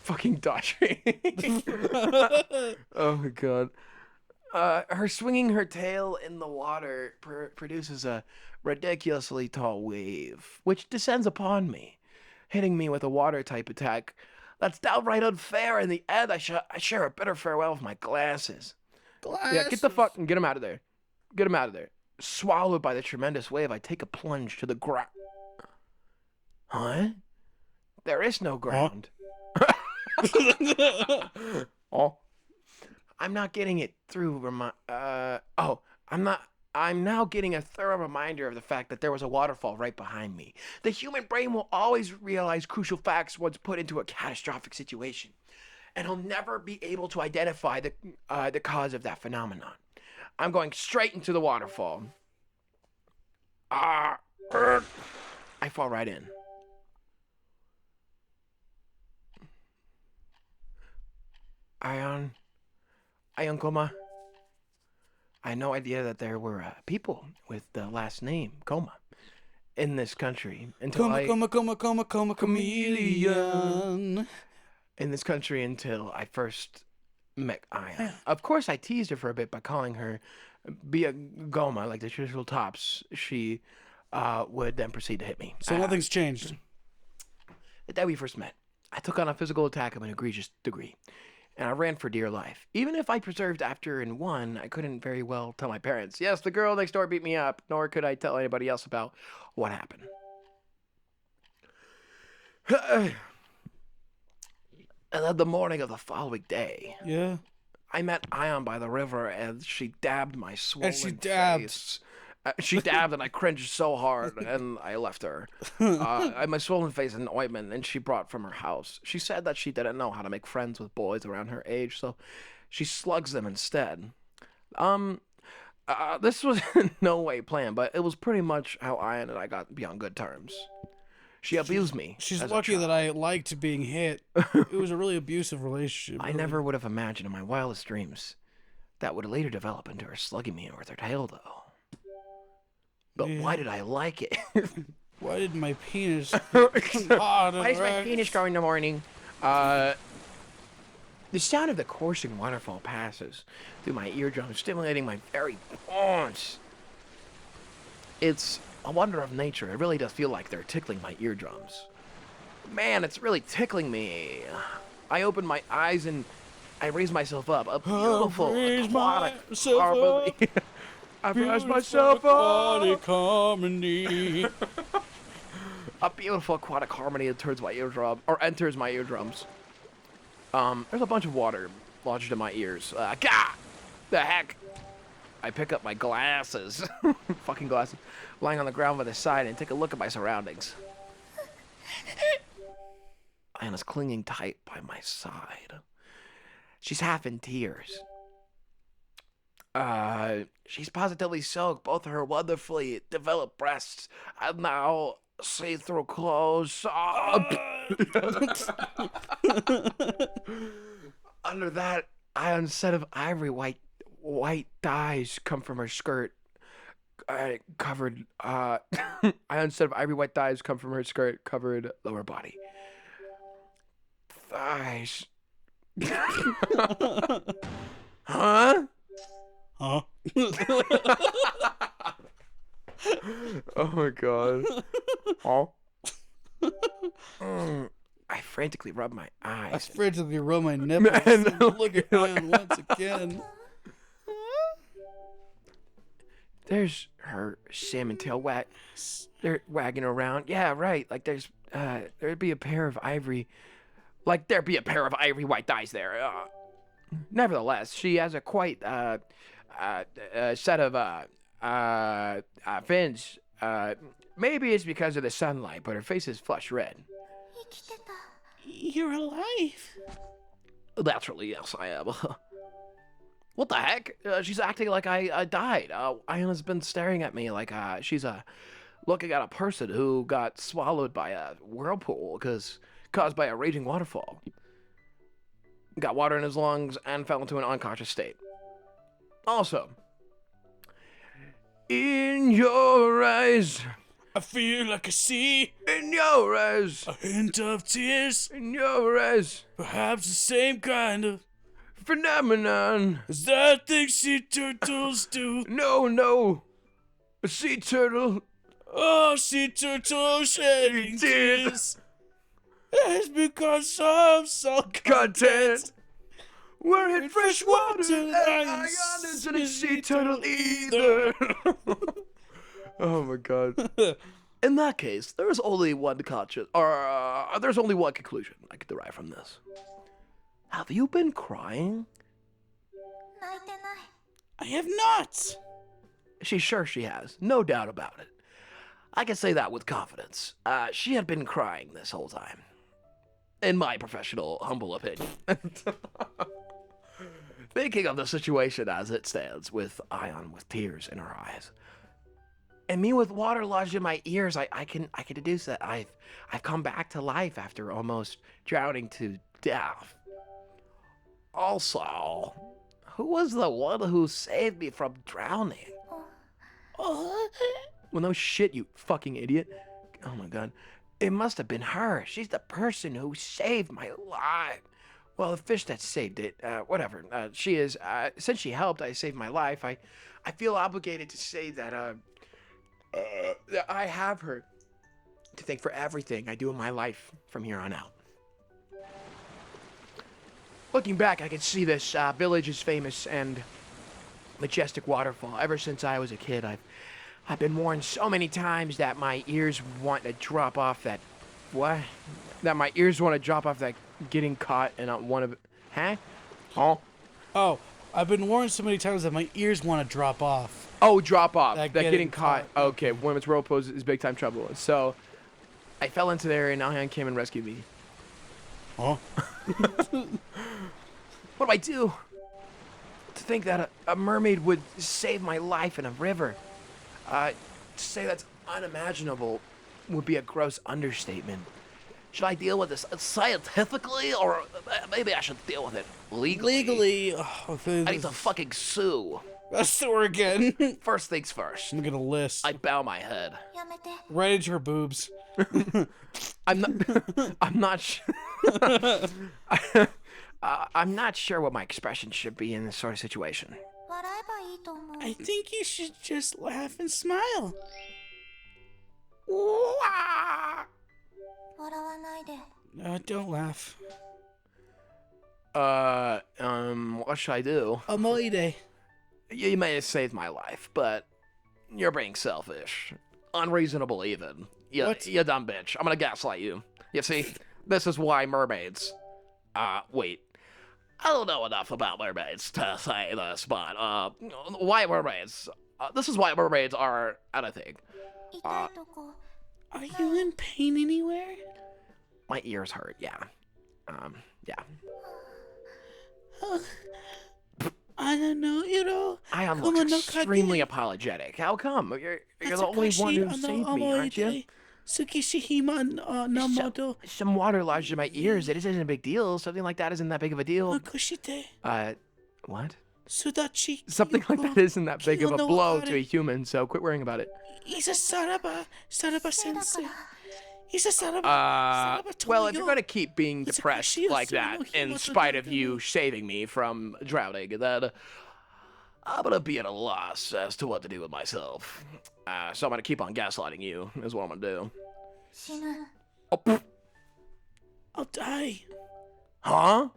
Fucking Daughtry. Oh my god. Her swinging her tail in the water produces a ridiculously tall wave, which descends upon me, hitting me with a water-type attack that's downright unfair. In the end, I share a bitter farewell with my glasses. Yeah, get him out of there. Get him out of there. Swallowed by the tremendous wave, I take a plunge to the ground. Huh? There is no ground. Oh. I'm not getting it through. I'm now getting a thorough reminder of the fact that there was a waterfall right behind me. The human brain will always realize crucial facts once put into a catastrophic situation, and he'll never be able to identify the cause of that phenomenon. I'm going straight into the waterfall. I fall right in. Ion Coma. I had no idea that there were people with the last name Coma in this country until Coma, chameleon. in this country until I first Ion. Of course, I teased her for a bit by calling her Bia Goma, like the traditional tops. She would then proceed to hit me. So nothing's changed. The day we first met, I took on a physical attack of an egregious degree, and I ran for dear life. Even if I preserved after and won, I couldn't very well tell my parents. Yes, the girl next door beat me up, nor could I tell anybody else about what happened. And then the morning of the following day, Yeah. I met Ion by the river, and she dabbed my swollen dabbed. face. She dabbed, and I cringed so hard, and I left her. I had my swollen face in ointment, and she brought from her house. She said that she didn't know how to make friends with boys around her age, so she slugs them instead. This was in no way planned, but it was pretty much how Ion and I got to be on good terms. She abused me. She's as a lucky child. that I liked being hit. It was a really abusive relationship. I really. never would have imagined in my wildest dreams that would later develop into her slugging me with her tail, though. But why did I like it? Why did my penis? Why is my penis growing in the morning? The sound of the coursing waterfall passes through my eardrums, stimulating my very bones. It's a wonder of nature. It really does feel like they're tickling my eardrums. Man, it's really tickling me. I open my eyes and I raise myself up. A beautiful aquatic harmony. I raise myself up. Harmony. A beautiful aquatic harmony enters my eardrums. There's a bunch of water lodged in my ears. Gah! The heck? I pick up my glasses, fucking glasses, lying on the ground by the side and take a look at my surroundings. Anna's clinging tight by my side. She's half in tears. She's positively soaked. Both of her wonderfully developed breasts and now see-through clothes. Under that iron set of ivory white dyes come from her skirt. Covered iron set of ivory white dyes come from her skirt covered lower body. Thighs. Huh? Huh? Oh my god. Oh. I frantically rub my I eyes. frantically rub my nipples. Man, Look at Ian once again. There's her salmon tail they're wagging around. Yeah, right. Like there'd be a pair of ivory white dyes there. Nevertheless, she has a quite set of fins. Maybe it's because of the sunlight, but her face is flush red. 生きてた You're alive. Naturally, yes, I am. What the heck? She's acting like I died. Ayana's been staring at me like she's looking at a person who got swallowed by a whirlpool caused by a raging waterfall. Got water in his lungs and fell into an unconscious state. Also, in your eyes, I feel like I see in your eyes, a hint of tears. in your eyes, Perhaps the same kind of phenomenon. as that thing sea turtles do. No, a sea turtle. Oh, sea turtle shedding Tears. tears. It's because of salt Content. We're in fresh water, water, and I ion isn't a sea turtle either. Oh my god. In that case, there's only one conclusion I could derive from this. Have you been crying? 泣いてない I have not. She's sure she has, no doubt about it. I can say that with confidence. She had been crying this whole time. In my professional, humble opinion. Thinking of the situation as it stands, with Ion with tears in her eyes, and me with water lodged in my ears, I can deduce that I've come back to life after almost drowning to death. Also, who was the one who saved me from drowning? Well, no shit, you fucking idiot. Oh my god. It must have been her. She's the person who saved my life. Well, the fish that saved it, whatever. She is. Since she helped, I saved my life. I feel obligated to say that I have her to thank for everything I do in my life from here on out. Looking back, I can see this village's famous and majestic waterfall. Ever since I was a kid, I've been warned so many times that my ears want to drop off that. What? That my ears want to drop off that getting caught and not one of. Huh? Oh. Oh, I've been warned so many times that my ears want to drop off. Oh, drop off. That That getting getting caught. caught. Okay, women's rope pose is big time trouble. So, I fell into there and Ayan came and rescued me. Oh. What do I do? To think that a mermaid would save my life in a river. To say that's unimaginable would be a gross understatement. Should I deal with this scientifically, or maybe I should deal with it legally? Legally. Oh, I need to fucking sue. a sewer again. First things first. I'm gonna list. I bow my head. やめて Right into her boobs. I'm not. I'm not. I'm not sure what my expression should be in this sort of situation. 笑えばいいと思う I think you should just laugh and smile. 笑わないで Don't laugh. What should I do? Amoide. You may have saved my life, but you're being selfish. Unreasonable, even. What? You dumb bitch. I'm gonna gaslight you. You see, this is why mermaids. Wait. I don't know enough about mermaids to say this, but, why mermaids? This is why mermaids are anything. 痛いとこ Are you in pain anywhere? My ears hurt, yeah. Yeah. I don't know, you know. I Como look no extremely kage. apologetic. How come? You're the only one who saved me, aren't you? Tsukishihima no moto Some water lodged in my ears. It isn't a big deal. Something like that isn't that big of a deal. okushite. What? Sudachi. Something like that isn't that big of a blow to a human, so quit worrying about it. He's a Saraba sensei. He's a Saraba. Well, if you're gonna keep being It's a depressed Kushio like Suno that, in Himoto spite of Dogami. you saving me from drowning, then I'm gonna be at a loss as to what to do with myself. So I'm gonna keep on gaslighting you, is what I'm gonna do. 死ぬ Oh, pff. I'll die. Huh?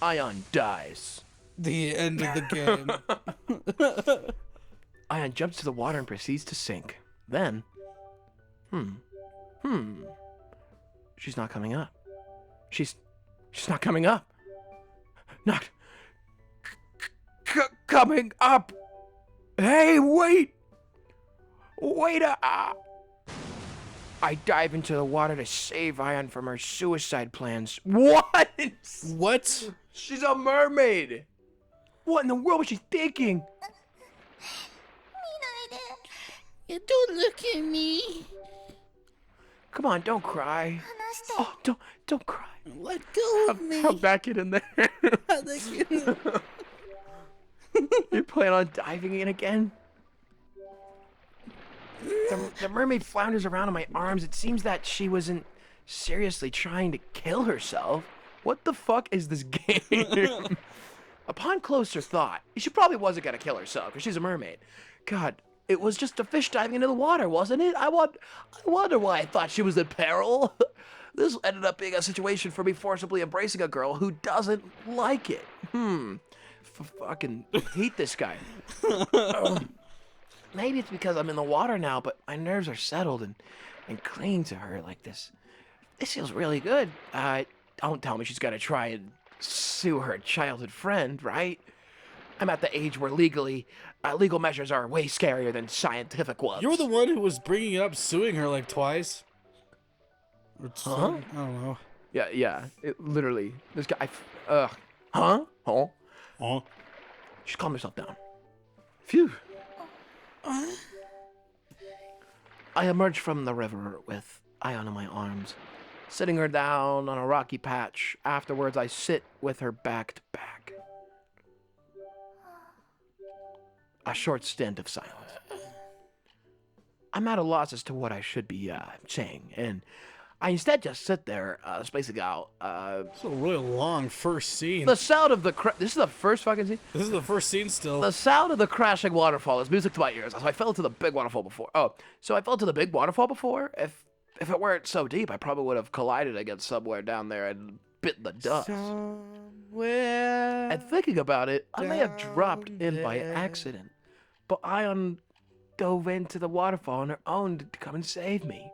Ion dies. The end of the game. Ion jumps to the water and proceeds to sink. Then, she's not coming up. She's not coming up. Not coming up. Hey, wait. Wait. I dive into the water to save Ion from her suicide plans. What? What? She's a mermaid. What in the world was she thinking? 見ないで You don't look at me. Come on, don't cry. 話して Oh, don't cry. Let go of me. I'll back it in there. You plan on diving in again? The mermaid flounders around in my arms. It seems that she wasn't seriously trying to kill herself. What the fuck is this game? Upon closer thought, she probably wasn't gonna kill herself because she's a mermaid. God, it was just a fish diving into the water, wasn't it? I wonder why I thought she was in peril. This ended up being a situation for me forcibly embracing a girl who doesn't like it. Fucking hate this guy. Maybe it's because I'm in the water now, but my nerves are settled and clinging to her like this. This feels really good. Don't tell me she's gonna try and sue her childhood friend, right? I'm at the age where legal measures are way scarier than scientific ones. You're the one who was bringing it up, suing her like twice. Or Huh? something. I don't know. Yeah. Literally, this guy. Huh? Oh. Oh. Just calm yourself down. Phew. I emerge from the river with Ion in my arms, sitting her down on a rocky patch. Afterwards, I sit with her back to back. A short stint of silence. I'm at a loss as to what I should be saying, and I instead just sit there, spacing out. It's a really long first scene. The sound of the this is the first fucking scene. This is the first scene still. The sound of the crashing waterfall is music to my ears. So I fell into the big waterfall before. Oh, so I fell into the big waterfall before? If it weren't so deep, I probably would have collided against somewhere down there and bit the dust. Somewhere. And thinking about it, I may have dropped in by accident. But Ion dove into the waterfall on her own to come and save me.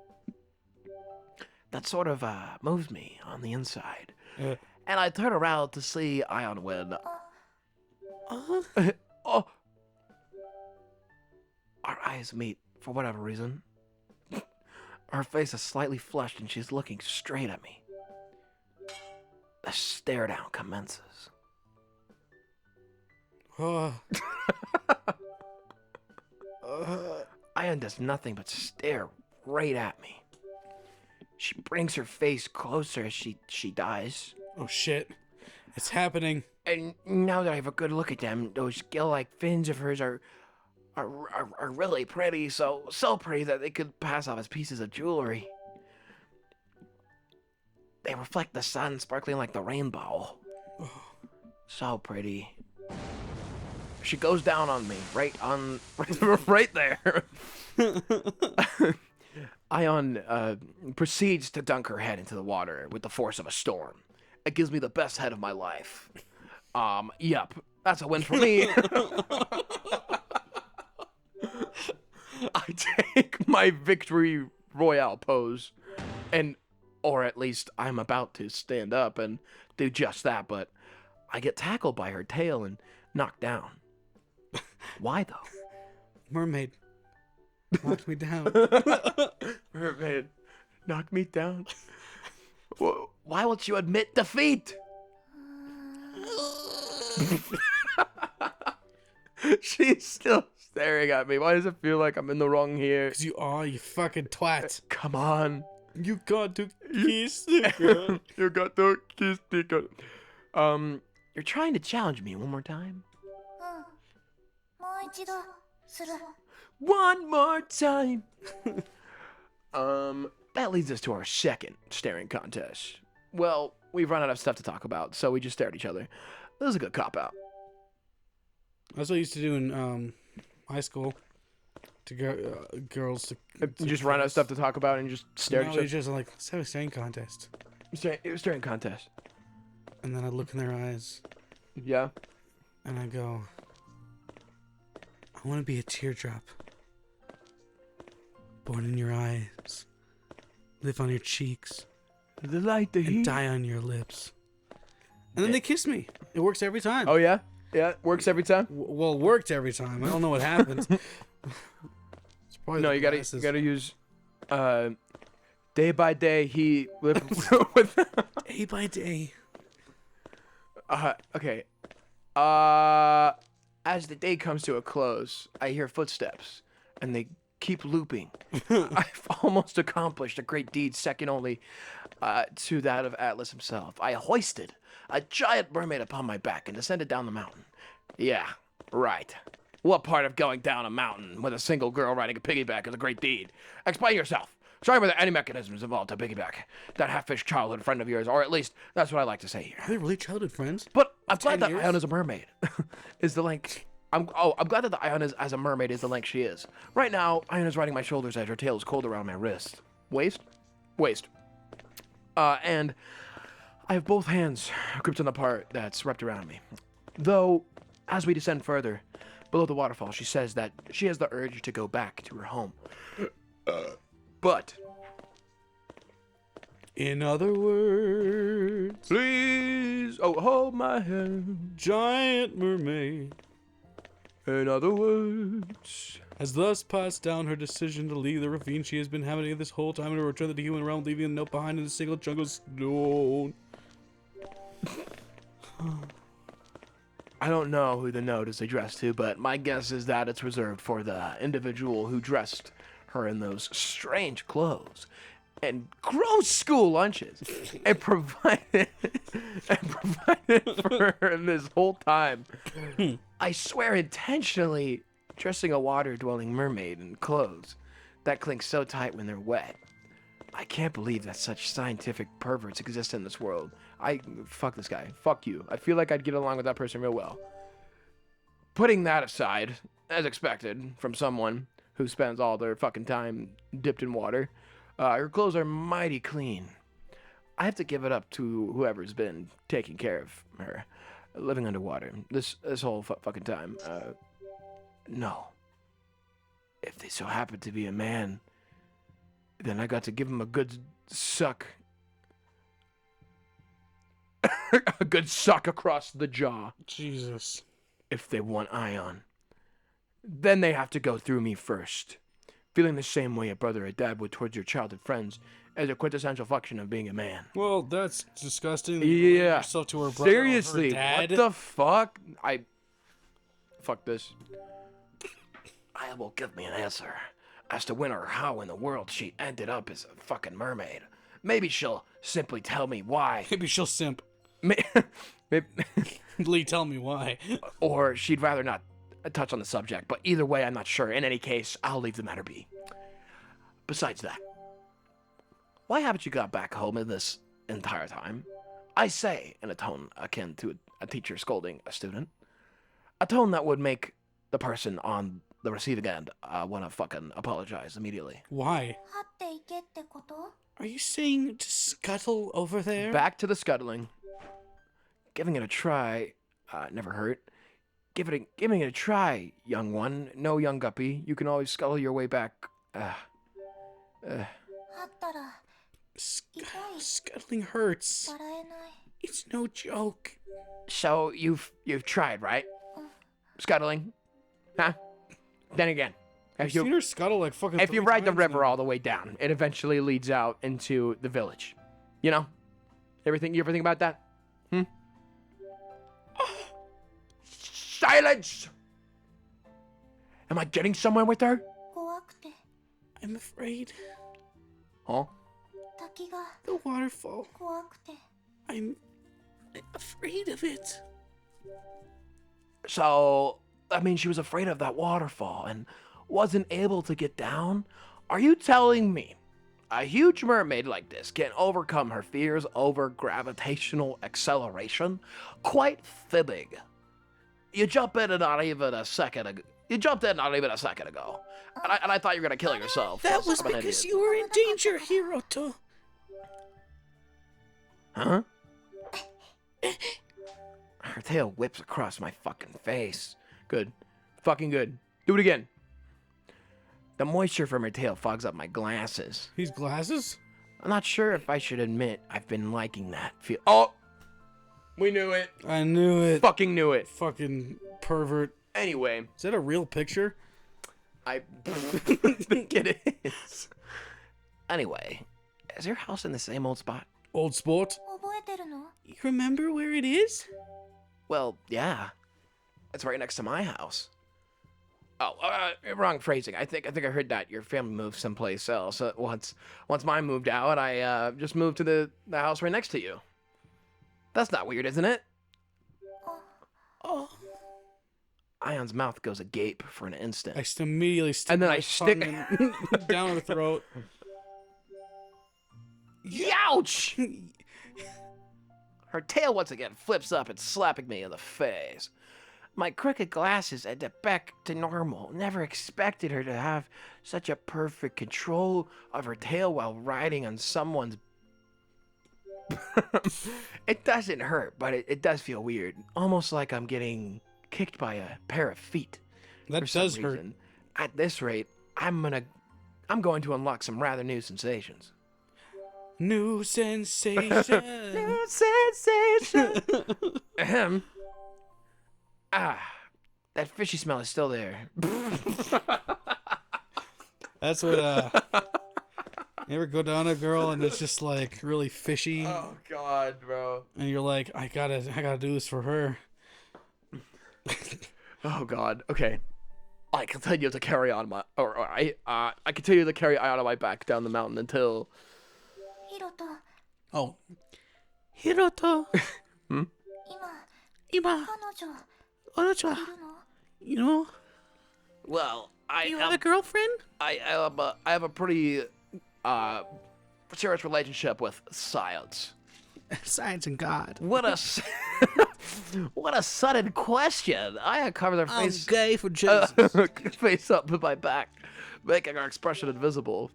That sort of moves me on the inside. And I turn around to see Ion win. Oh. Our eyes meet for whatever reason. Her face is slightly flushed and she's looking straight at me. The stare down commences. Ion does nothing but stare right at me. She brings her face closer as she dies. Oh shit. It's happening. And now that I have a good look at them, those gill-like fins of hers are really pretty, so pretty that they could pass off as pieces of jewelry. They reflect the sun, sparkling like the rainbow. So pretty. She goes down on me, right there. Ion proceeds to dunk her head into the water with the force of a storm. It gives me the best head of my life. Yep, that's a win for me. I take my victory royale pose, or at least I'm about to stand up and do just that, but I get tackled by her tail and knocked down. Why though? Mermaid knocked me down. Mermaid knocked me down. Why won't you admit defeat? She's still staring at me. Why does it feel like I'm in the wrong here? Because you are, you fucking twat. Come on. You got to kiss the girl. You got to kiss the girl. You're trying to challenge me one more time? もう一度する One more time. That leads us to our second staring contest. Well, we've run out of stuff to talk about, so we just stare at each other. This is a good cop-out. That's what I used to do in high school. To girls to You just run out of stuff to talk about and just stare at no, each other? it's just like, let's have a staring contest. It was staring contest. And then I'd look in their eyes Yeah? and I go, I want to be a teardrop. Born in your eyes. Live on your cheeks. The light, the And heat. die on your lips. And then they kiss me. It works every time. Oh, yeah? Yeah, works every time? Well, it worked every time. I don't know what happens. It's probably No, the you glasses. gotta use, day by day, he lived with, Day by day. okay. As the day comes to a close, I hear footsteps, and they keep looping. I've almost accomplished a great deed second only to that of Atlas himself. I hoisted a giant mermaid upon my back and descended down the mountain. Yeah, right. What part of going down a mountain with a single girl riding a piggyback is a great deed? Explain yourself. Sorry whether any mechanisms involved to piggyback that half-fish childhood friend of yours, or at least that's what I like to say here. Are they really childhood friends? But I'm glad 10 that years? Ion is a mermaid. Is the length. I'm glad that the Ion is as a mermaid is the length she is. Right now, Ion is riding my shoulders as her tail is cold around my wrist. Waist? And I have both hands gripped on the part that's wrapped around me. Though, as we descend further, below the waterfall, she says that she has the urge to go back to her home. But, In other words, please, oh, hold my hand. giant mermaid In other words, has thus passed down her decision to leave the ravine she has been inhabiting this whole time and to return to the human realm, leaving a note behind in the single jungle stone. I don't know who the note is addressed to, but my guess is that it's reserved for the individual who dressed her in those strange clothes and gross school lunches and provided for her this whole time. I swear intentionally dressing a water-dwelling mermaid in clothes that cling so tight when they're wet. I can't believe that such scientific perverts exist in this world. Fuck this guy. Fuck you. I feel like I'd get along with that person real well. Putting that aside, as expected from someone who spends all their fucking time dipped in water, her clothes are mighty clean. I have to give it up to whoever's been taking care of her, living underwater this whole fucking time. No. If they so happen to be a man, then I got to give him a good suck. A good suck across the jaw. Jesus. If they want Ion. Then they have to go through me first. Feeling the same way a brother or dad would towards your childhood friends as a quintessential function of being a man. Well, that's disgusting. Yeah. Yourself to her brother, Seriously, her dad. what the fuck? Fuck this. I will give me an answer as to when or how in the world she ended up as a fucking mermaid. Maybe she'll simply tell me why. Maybe she'll simp. Maybe, Lee, tell me why. or she'd rather not touch on the subject, but either way, I'm not sure. In any case, I'll leave the matter be. Besides that, why haven't you got back home in this entire time? I say, in a tone akin to a teacher scolding a student. A tone that would make the person on the receiving end want to fucking apologize immediately. Why? はっていけってこと？ Are you saying to scuttle over there? Back to the scuttling. Giving it a try, never hurt. Giving it a try, young one. No, young guppy. You can always scuttle your way back. はったら Scuttling hurts. 笑えない。 It's no joke. So you've tried, right? Scuttling, huh? Then again, I've seen her scuttle like fucking. if you 3 ride the times river now. all the way down, it eventually leads out into the village. You know? You ever think about that? Silence! Am I getting somewhere with her? 怖くて I'm afraid. Huh? 滝が The waterfall. 怖くて I'm afraid of it. So, I mean, she was afraid of that waterfall and wasn't able to get down? Are you telling me a huge mermaid like this can overcome her fears over gravitational acceleration? Quite fibbing. You jumped in not even a second ago. And I thought you were gonna kill yourself. That was I'm an because idiot. you were in danger, Hiroto. Huh? Her tail whips across my fucking face. Good. Fucking good. Do it again. The moisture from her tail fogs up my glasses. These glasses? I'm not sure if I should admit I've been liking that feel. Oh! We knew it. I knew it. Fucking knew it. Fucking pervert. Anyway, Is that a real picture? I think it is. Anyway, is your house in the same old spot? Old sport? 覚えてるの？ You remember where it is? Well, yeah. It's right next to my house. Oh, wrong phrasing. I think I heard that your family moved someplace else. Once mine moved out, I just moved to the house right next to you. That's not weird, isn't it? Oh. Ion's mouth goes agape for an instant. I immediately stick And then my I stick- tongue in- down her throat. Ouch! Her tail once again flips up and slapping me in the face. My crooked glasses ended back to normal. Never expected her to have such a perfect control of her tail while riding on someone's... It doesn't hurt, but it does feel weird. Almost like I'm getting kicked by a pair of feet. That for some does hurt. reason. At this rate, I'm going to unlock some rather new sensations. New sensation. New sensation. Ahem. That fishy smell is still there. That's what, you ever go down a girl and it's just like really fishy Oh God, bro. and you're like, I gotta do this for her. Oh God. Okay. I continue to carry on I continue to carry Ion on my back down the mountain until. ヒロト、 Oh. Hiroto. 今今、彼女い Onocha, るの？ you know, Well, you have a girlfriend? I have a pretty serious relationship with science. Science and God. What a what a sudden question. I uncovered their I'm face gay for Jesus. face up with my back, making our expression invisible.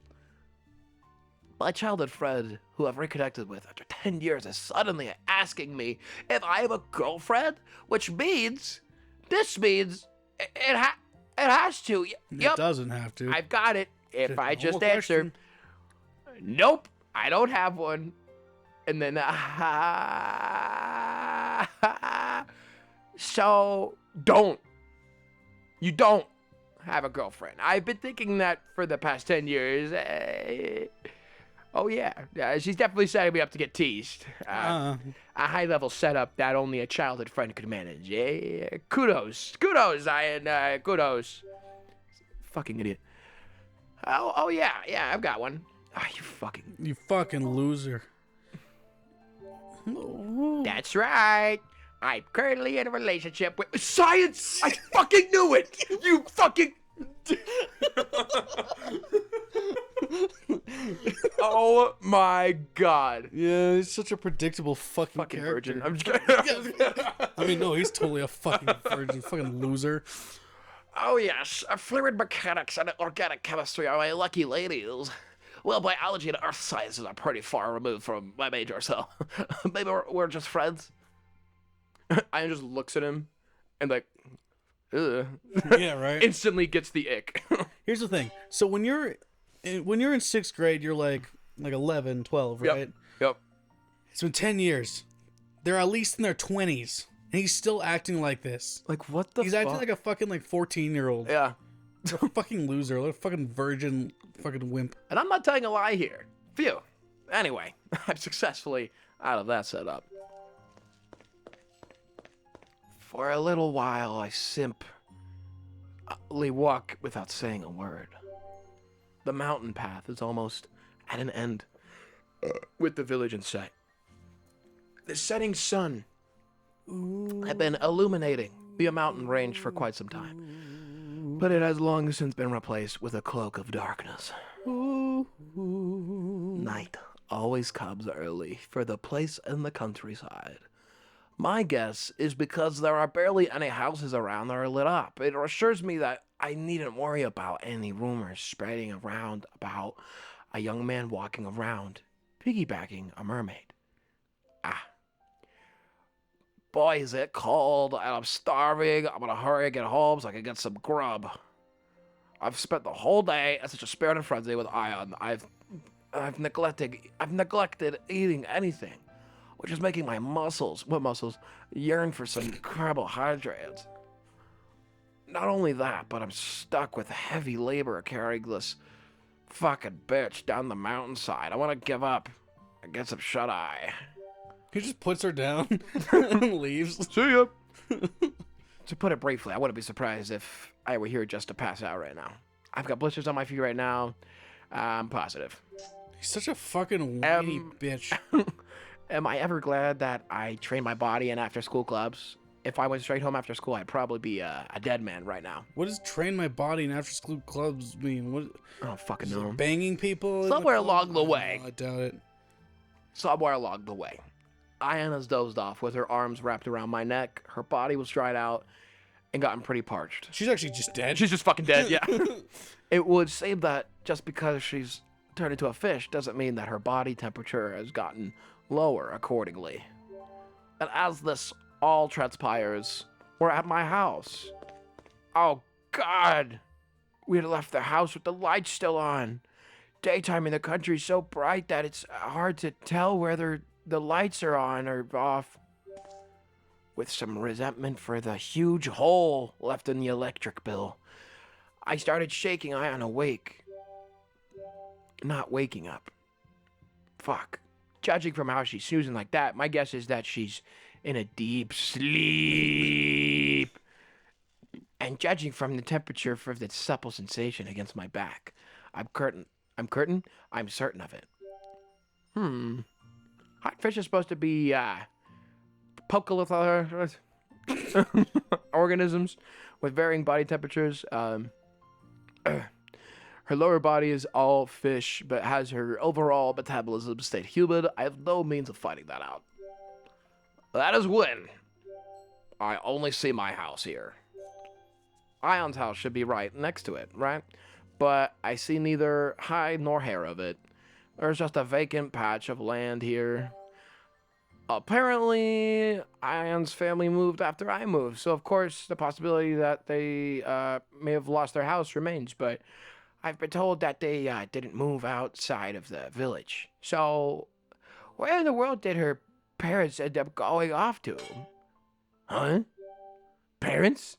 My childhood friend, who I've reconnected with after 10 years, is suddenly asking me if I have a girlfriend, which means, this means, it has to. It doesn't have to. I've got it. If I Normal just answer, nope, I don't have one. And then, so, don't. You don't have a girlfriend. I've been thinking that for the past 10 years. Oh, yeah. She's definitely setting me up to get teased. A high-level setup that only a childhood friend could manage. Kudos. Kudos, Ian. Kudos. Fucking idiot. Oh, yeah. Yeah, I've got one. Oh, You fucking loser. That's right. I'm currently in a relationship with science. I fucking knew it. You fucking. Oh my god. Yeah, he's such a predictable fucking character. Virgin. I'm just kidding. I mean, no, he's totally a fucking virgin, fucking loser. Oh, yes. Fluid mechanics and organic chemistry are my lucky ladies. Well, biology and earth sciences are pretty far removed from my major, so maybe we're just friends. Ian just looks at him and like, ugh. Yeah, right. Instantly gets the ick. Here's the thing. So when you're in sixth grade, you're like 11, 12, right? Yep. It's been 10 years. They're at least in their 20s, and he's still acting like this. Like what the He's fuck? acting like a fucking 14-year-old. Yeah. A fucking loser, like a fucking virgin, fucking wimp. And I'm not telling a lie here. Phew. Anyway, I'm successfully out of that setup. For a little while, I simply walk without saying a word. The mountain path is almost at an end, With the village in sight. The setting sun. had been illuminating the mountain range for quite some time. But it has long since been replaced with a cloak of darkness. Night always comes early for the place in the countryside. My guess is because there are barely any houses around that are lit up. It assures me that I needn't worry about any rumors spreading around about a young man walking around, piggybacking a mermaid. Boy, is it cold, and I'm starving. I'm gonna hurry and get home so I can get some grub. I've spent the whole day in such a spirited frenzy with Ion. I've neglected eating anything, which is making my muscles yearn for some carbohydrates. Not only that, but I'm stuck with heavy labor carrying this fucking bitch down the mountainside. I want to give up and get some shut-eye. He just puts her down and leaves. See ya. To put it briefly, I wouldn't be surprised if I were here just to pass out right now. I've got blisters on my feet right now. I'm positive. He's such a fucking whiny bitch. Am I ever glad that I trained my body in after-school clubs? If I went straight home after school, I'd probably be a dead man right now. What does train my body in after school clubs mean? What? I don't fucking know. Banging people? in the Somewhere club? along the way. No, I doubt it. Somewhere along the way. Iana's dozed off with her arms wrapped around my neck. Her body was dried out and gotten pretty parched. She's actually just dead. She's just fucking dead, yeah. It would seem that just because she's turned into a fish doesn't mean that her body temperature has gotten lower accordingly. And as this all transpires, we're at my house. Oh, God. We had left the house with the lights still on. Daytime in the country is so bright that it's hard to tell whether the lights are on or off. With some resentment for the huge hole left in the electric bill, I started shaking Ion awake. Not waking up. Fuck. Judging from how she's snoozing like that, my guess is that she's in a deep sleep. And judging from the temperature for the supple sensation against my back, I'm certain of it. Hot fish is supposed to be, pocolithal organisms with varying body temperatures. Her Her lower body is all fish, but has her overall metabolism stayed human. I have no means of finding that out. That is when I only see my house here. Ion's house should be right next to it, right? But I see neither hide nor hair of it. There's just a vacant patch of land here. Apparently, Ion's family moved after I moved, so of course the possibility that they may have lost their house remains, but I've been told that they didn't move outside of the village. So, where in the world did her parents end up going off to? Huh? Parents?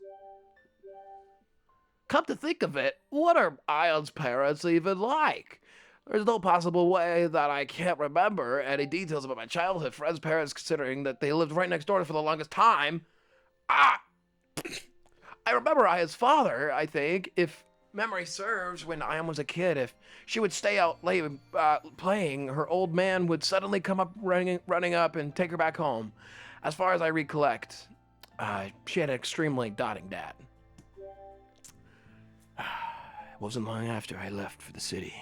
Come to think of it, what are Ion's parents even like? There's no possible way that I can't remember any details about my childhood friend's parents, considering that they lived right next door for the longest time. I remember Ion's father, I think, if memory serves, when Ion was a kid. If she would stay out late playing, her old man would suddenly come up running up and take her back home. As far as I recollect, she had an extremely doting dad. It wasn't long after I left for the city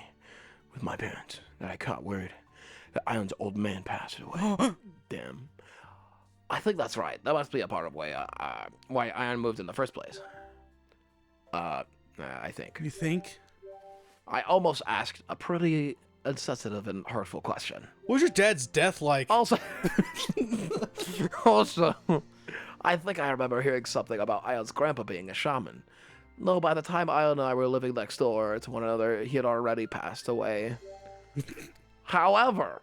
with my parents that I caught word that Ion's old man passed away. Damn. I think that's right. That must be a part of why Ion moved in the first place. I think. You think? I almost asked a pretty insensitive and hurtful question. What was your dad's death like? Also, I think I remember hearing something about Ion's grandpa being a shaman. Though by the time Ion and I were living next door to one another, he had already passed away. However,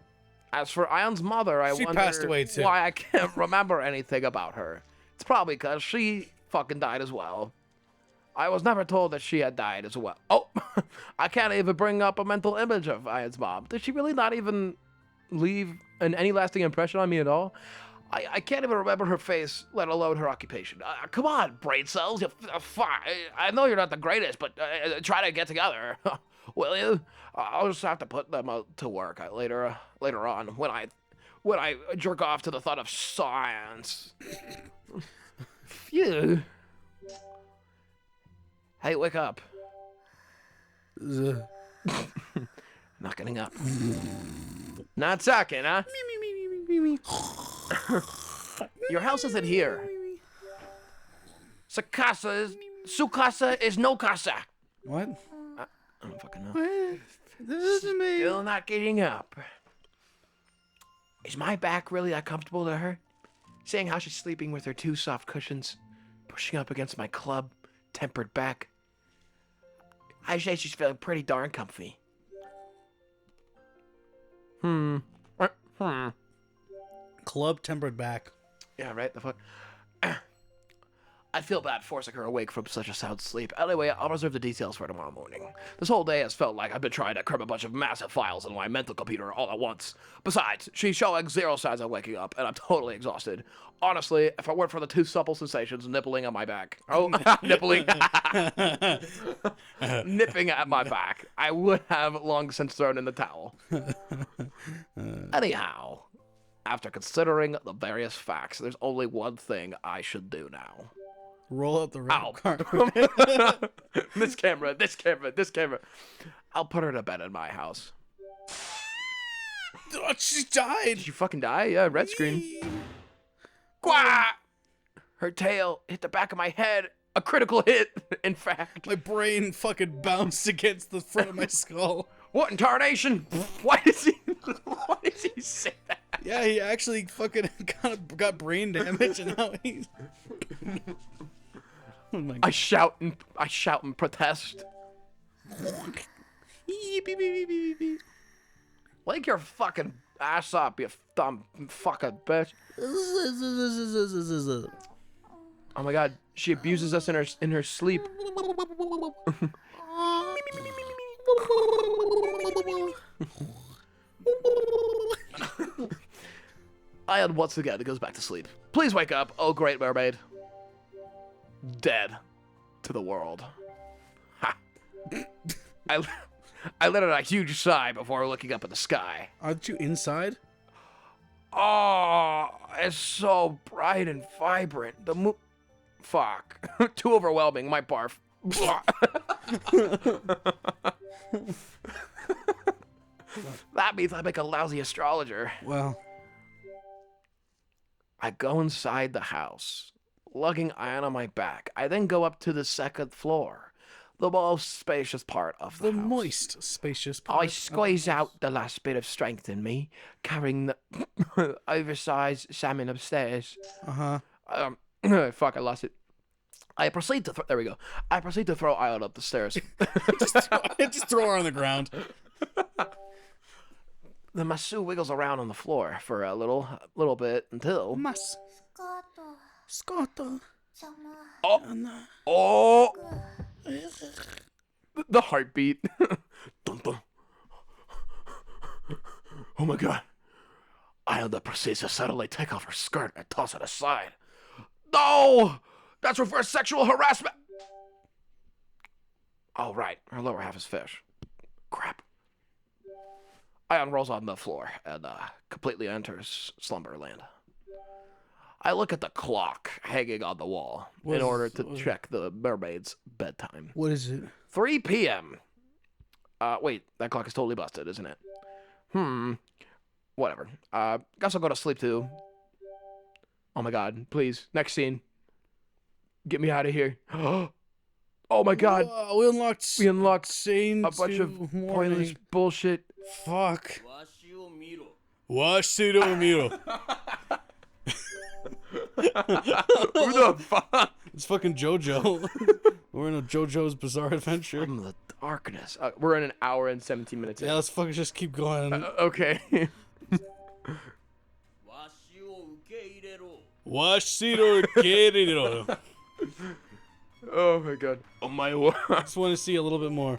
as for Ion's mother, I She wonder passed away too. why I can't remember anything about her. It's probably because she fucking died as well. I was never told that she had died as well. Oh, I can't even bring up a mental image of Ion's mom. Did she really not even leave any lasting impression on me at all? I can't even remember her face, let alone her occupation. Come on, brain cells. I know you're not the greatest, but try to get together. Will you? I'll just have to put them to work later on when I jerk off to the thought of science. Phew. Hey, wake up. Not getting up. Not sucking, huh? Your house isn't here. Sukasa is no casa. What? I don't fucking know. What? This isn't me. Still not getting up. Is my back really that comfortable to her? Seeing how she's sleeping with her two soft cushions, pushing up against my club-tempered back. I say she's feeling pretty darn comfy. Club tempered back. Yeah, right? The fuck? I feel bad forcing her awake from such a sound sleep. Anyway, I'll reserve the details for tomorrow morning. This whole day has felt like I've been trying to cram a bunch of massive files into my mental computer all at once. Besides, she's showing zero signs of waking up, and I'm totally exhausted. Honestly, if it weren't for the two supple sensations nippling on my back... Oh, nippling... nipping at my back, I would have long since thrown in the towel. Anyhow, after considering the various facts, there's only one thing I should do now. Roll out the red Ow. carpet. This camera. I'll put her to bed in my house. Oh, she died. Did you fucking die? Yeah, red screen. Quah! Her tail hit the back of my head. A critical hit, in fact. My brain fucking bounced against the front of my skull. What in tarnation? Why does he say that? Yeah, he actually fucking got brain damage, and now he's. Oh my God. I shout and protest. Wake your fucking ass up, you dumb fucking bitch. Oh my God, she abuses us in her sleep. Ion once again goes back to sleep. Please wake up, oh great mermaid. Dead to the world. Ha. I let out a huge sigh before looking up at the sky. Aren't you inside? Oh, it's so bright and vibrant. Fuck. Too overwhelming. My barf. That means I make a lousy astrologer. Well, I go inside the house, lugging Ian on my back. I then go up to the second floor, the most spacious part of the the house. moist, spacious part. I squeeze out the last bit of strength in me, carrying the oversized salmon upstairs. Fuck, I lost it. I proceed to there we go. I proceed to throw Ion up the stairs. Just throw her on the ground. The Masu wiggles around on the floor for a little bit until ます。スカートスカート。邪魔 oh the heartbeat. Dun, dun. Oh my god. Iona proceeds to suddenly take off her skirt and toss it aside. No! That's reverse sexual harassment! Oh, right. Her lower half is fish. Crap. Ion rolls on the floor and completely enters slumberland. I look at the clock hanging on the wall in order to check the mermaid's bedtime. What is it? 3 p.m. Wait, that clock is totally busted, isn't it? Whatever. Guess I'll go to sleep too. Oh my god, please. Next scene. Get me out of here. Oh my god. We unlocked A Saints bunch of pointless bullshit. Fuck. Washiro Miro. Who the fuck? It's fucking JoJo. We're in a JoJo's Bizarre Adventure. From the darkness. We're in an hour and 17 minutes in. Yeah, let's fucking just keep going. Okay. Washiro Kiriro. Oh my god. Oh my word. Just want to see a little bit more.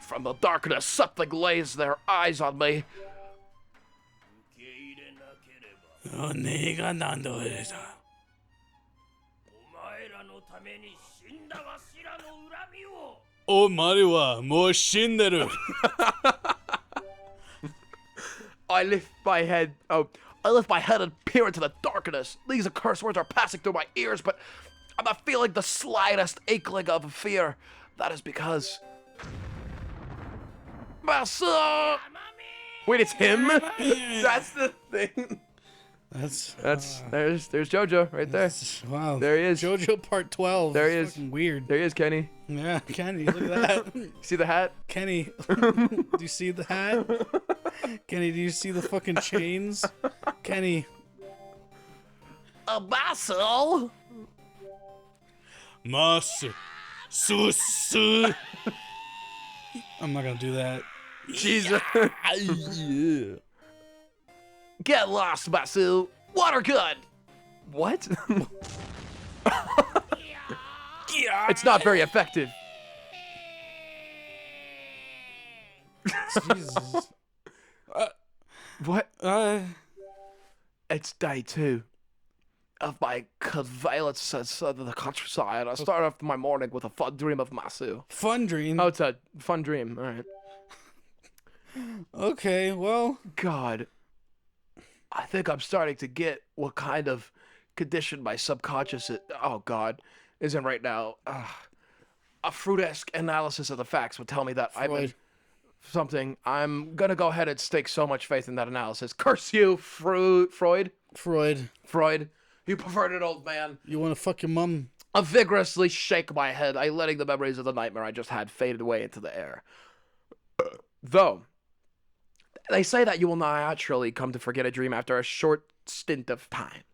From the darkness, something lays their eyes on me. Oh, Mariwa, mo shinderu. I lift my head and peer into the darkness. These accursed words are passing through my ears, but I'm not feeling the slightest inkling of fear. That is because... Masa! Wait, it's him? That's the thing. There's JoJo right there. wow. There he is. JoJo Part 12. There he It's is. fucking weird. There he is, Kenny. Yeah, Kenny, look at that. See the hat? Kenny, do you see the hat? Kenny, do you see the fucking chains? Kenny. A vassal? Mas. Su. I'm not gonna do that. Jesus. Yeah. Get lost, Basu. Water gun. What? It's not very effective. Jesus. What? It's day 2 of my convalescence of the countryside. I start off my morning with a fun dream of Masu. Fun dream. Oh, it's a fun dream. All right. Okay, well. God, I think I'm starting to get what kind of condition my subconscious is in right now. A Freud-esque analysis of the facts would tell me that I'm in something. I'm gonna go ahead and stake so much faith in that analysis. Curse you, Freud. You perverted old man. You want to fuck your mum? I vigorously shake my head. I letting the memories of the nightmare I just had fade away into the air. Though, they say that you will naturally come to forget a dream after a short stint of time.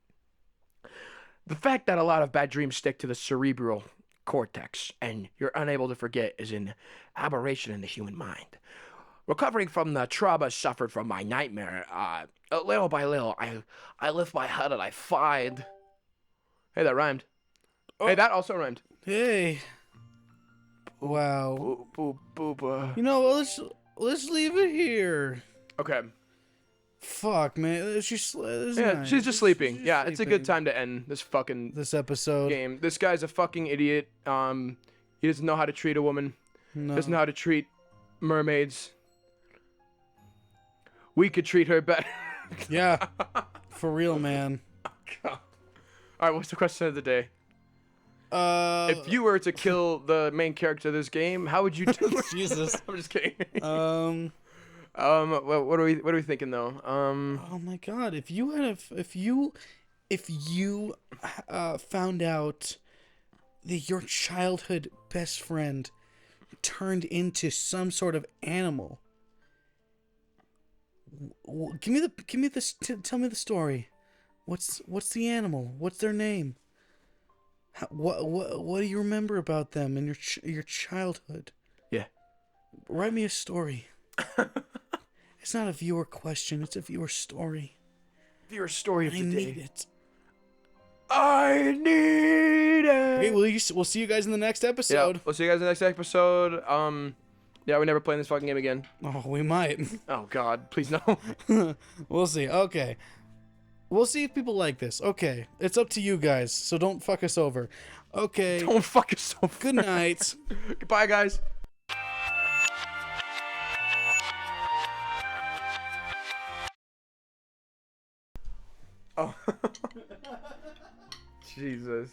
The fact that a lot of bad dreams stick to the cerebral cortex and you're unable to forget is an aberration in the human mind. Recovering from the trauma suffered from my nightmare, little by little, I lift my head and I find... Hey, that rhymed. Oh. Hey, that also rhymed. Hey. Wow. Boop. You know, let's leave it here. Okay. Fuck, man. She's She's just sleeping. Yeah, it's a good time to end this fucking This episode. game. This guy's a fucking idiot. He doesn't know how to treat a woman. No. Doesn't know how to treat mermaids. We could treat her better. Yeah. For real, man. All right, what's the question of the day? If you were to kill the main character of this game, how would you do it? Jesus. I'm just kidding. Um, what are we thinking though? oh my God! If you found out that your childhood best friend turned into some sort of animal, tell me the story. What's the animal? What's their name? What do you remember about them in your childhood? Yeah. Write me a story. It's not a viewer question. It's a viewer story. Your story of I the need day. it. I need it. Okay, we'll see you guys in the next episode. Yeah, we'll see you guys in the next episode. Yeah, we're never playing this fucking game again. Oh, we might. Oh God, please no. We'll see. Okay. We'll see if people like this. Okay. It's up to you guys, so don't fuck us over. Okay. Don't fuck yourself. Good night. Goodbye, guys. Oh. Jesus.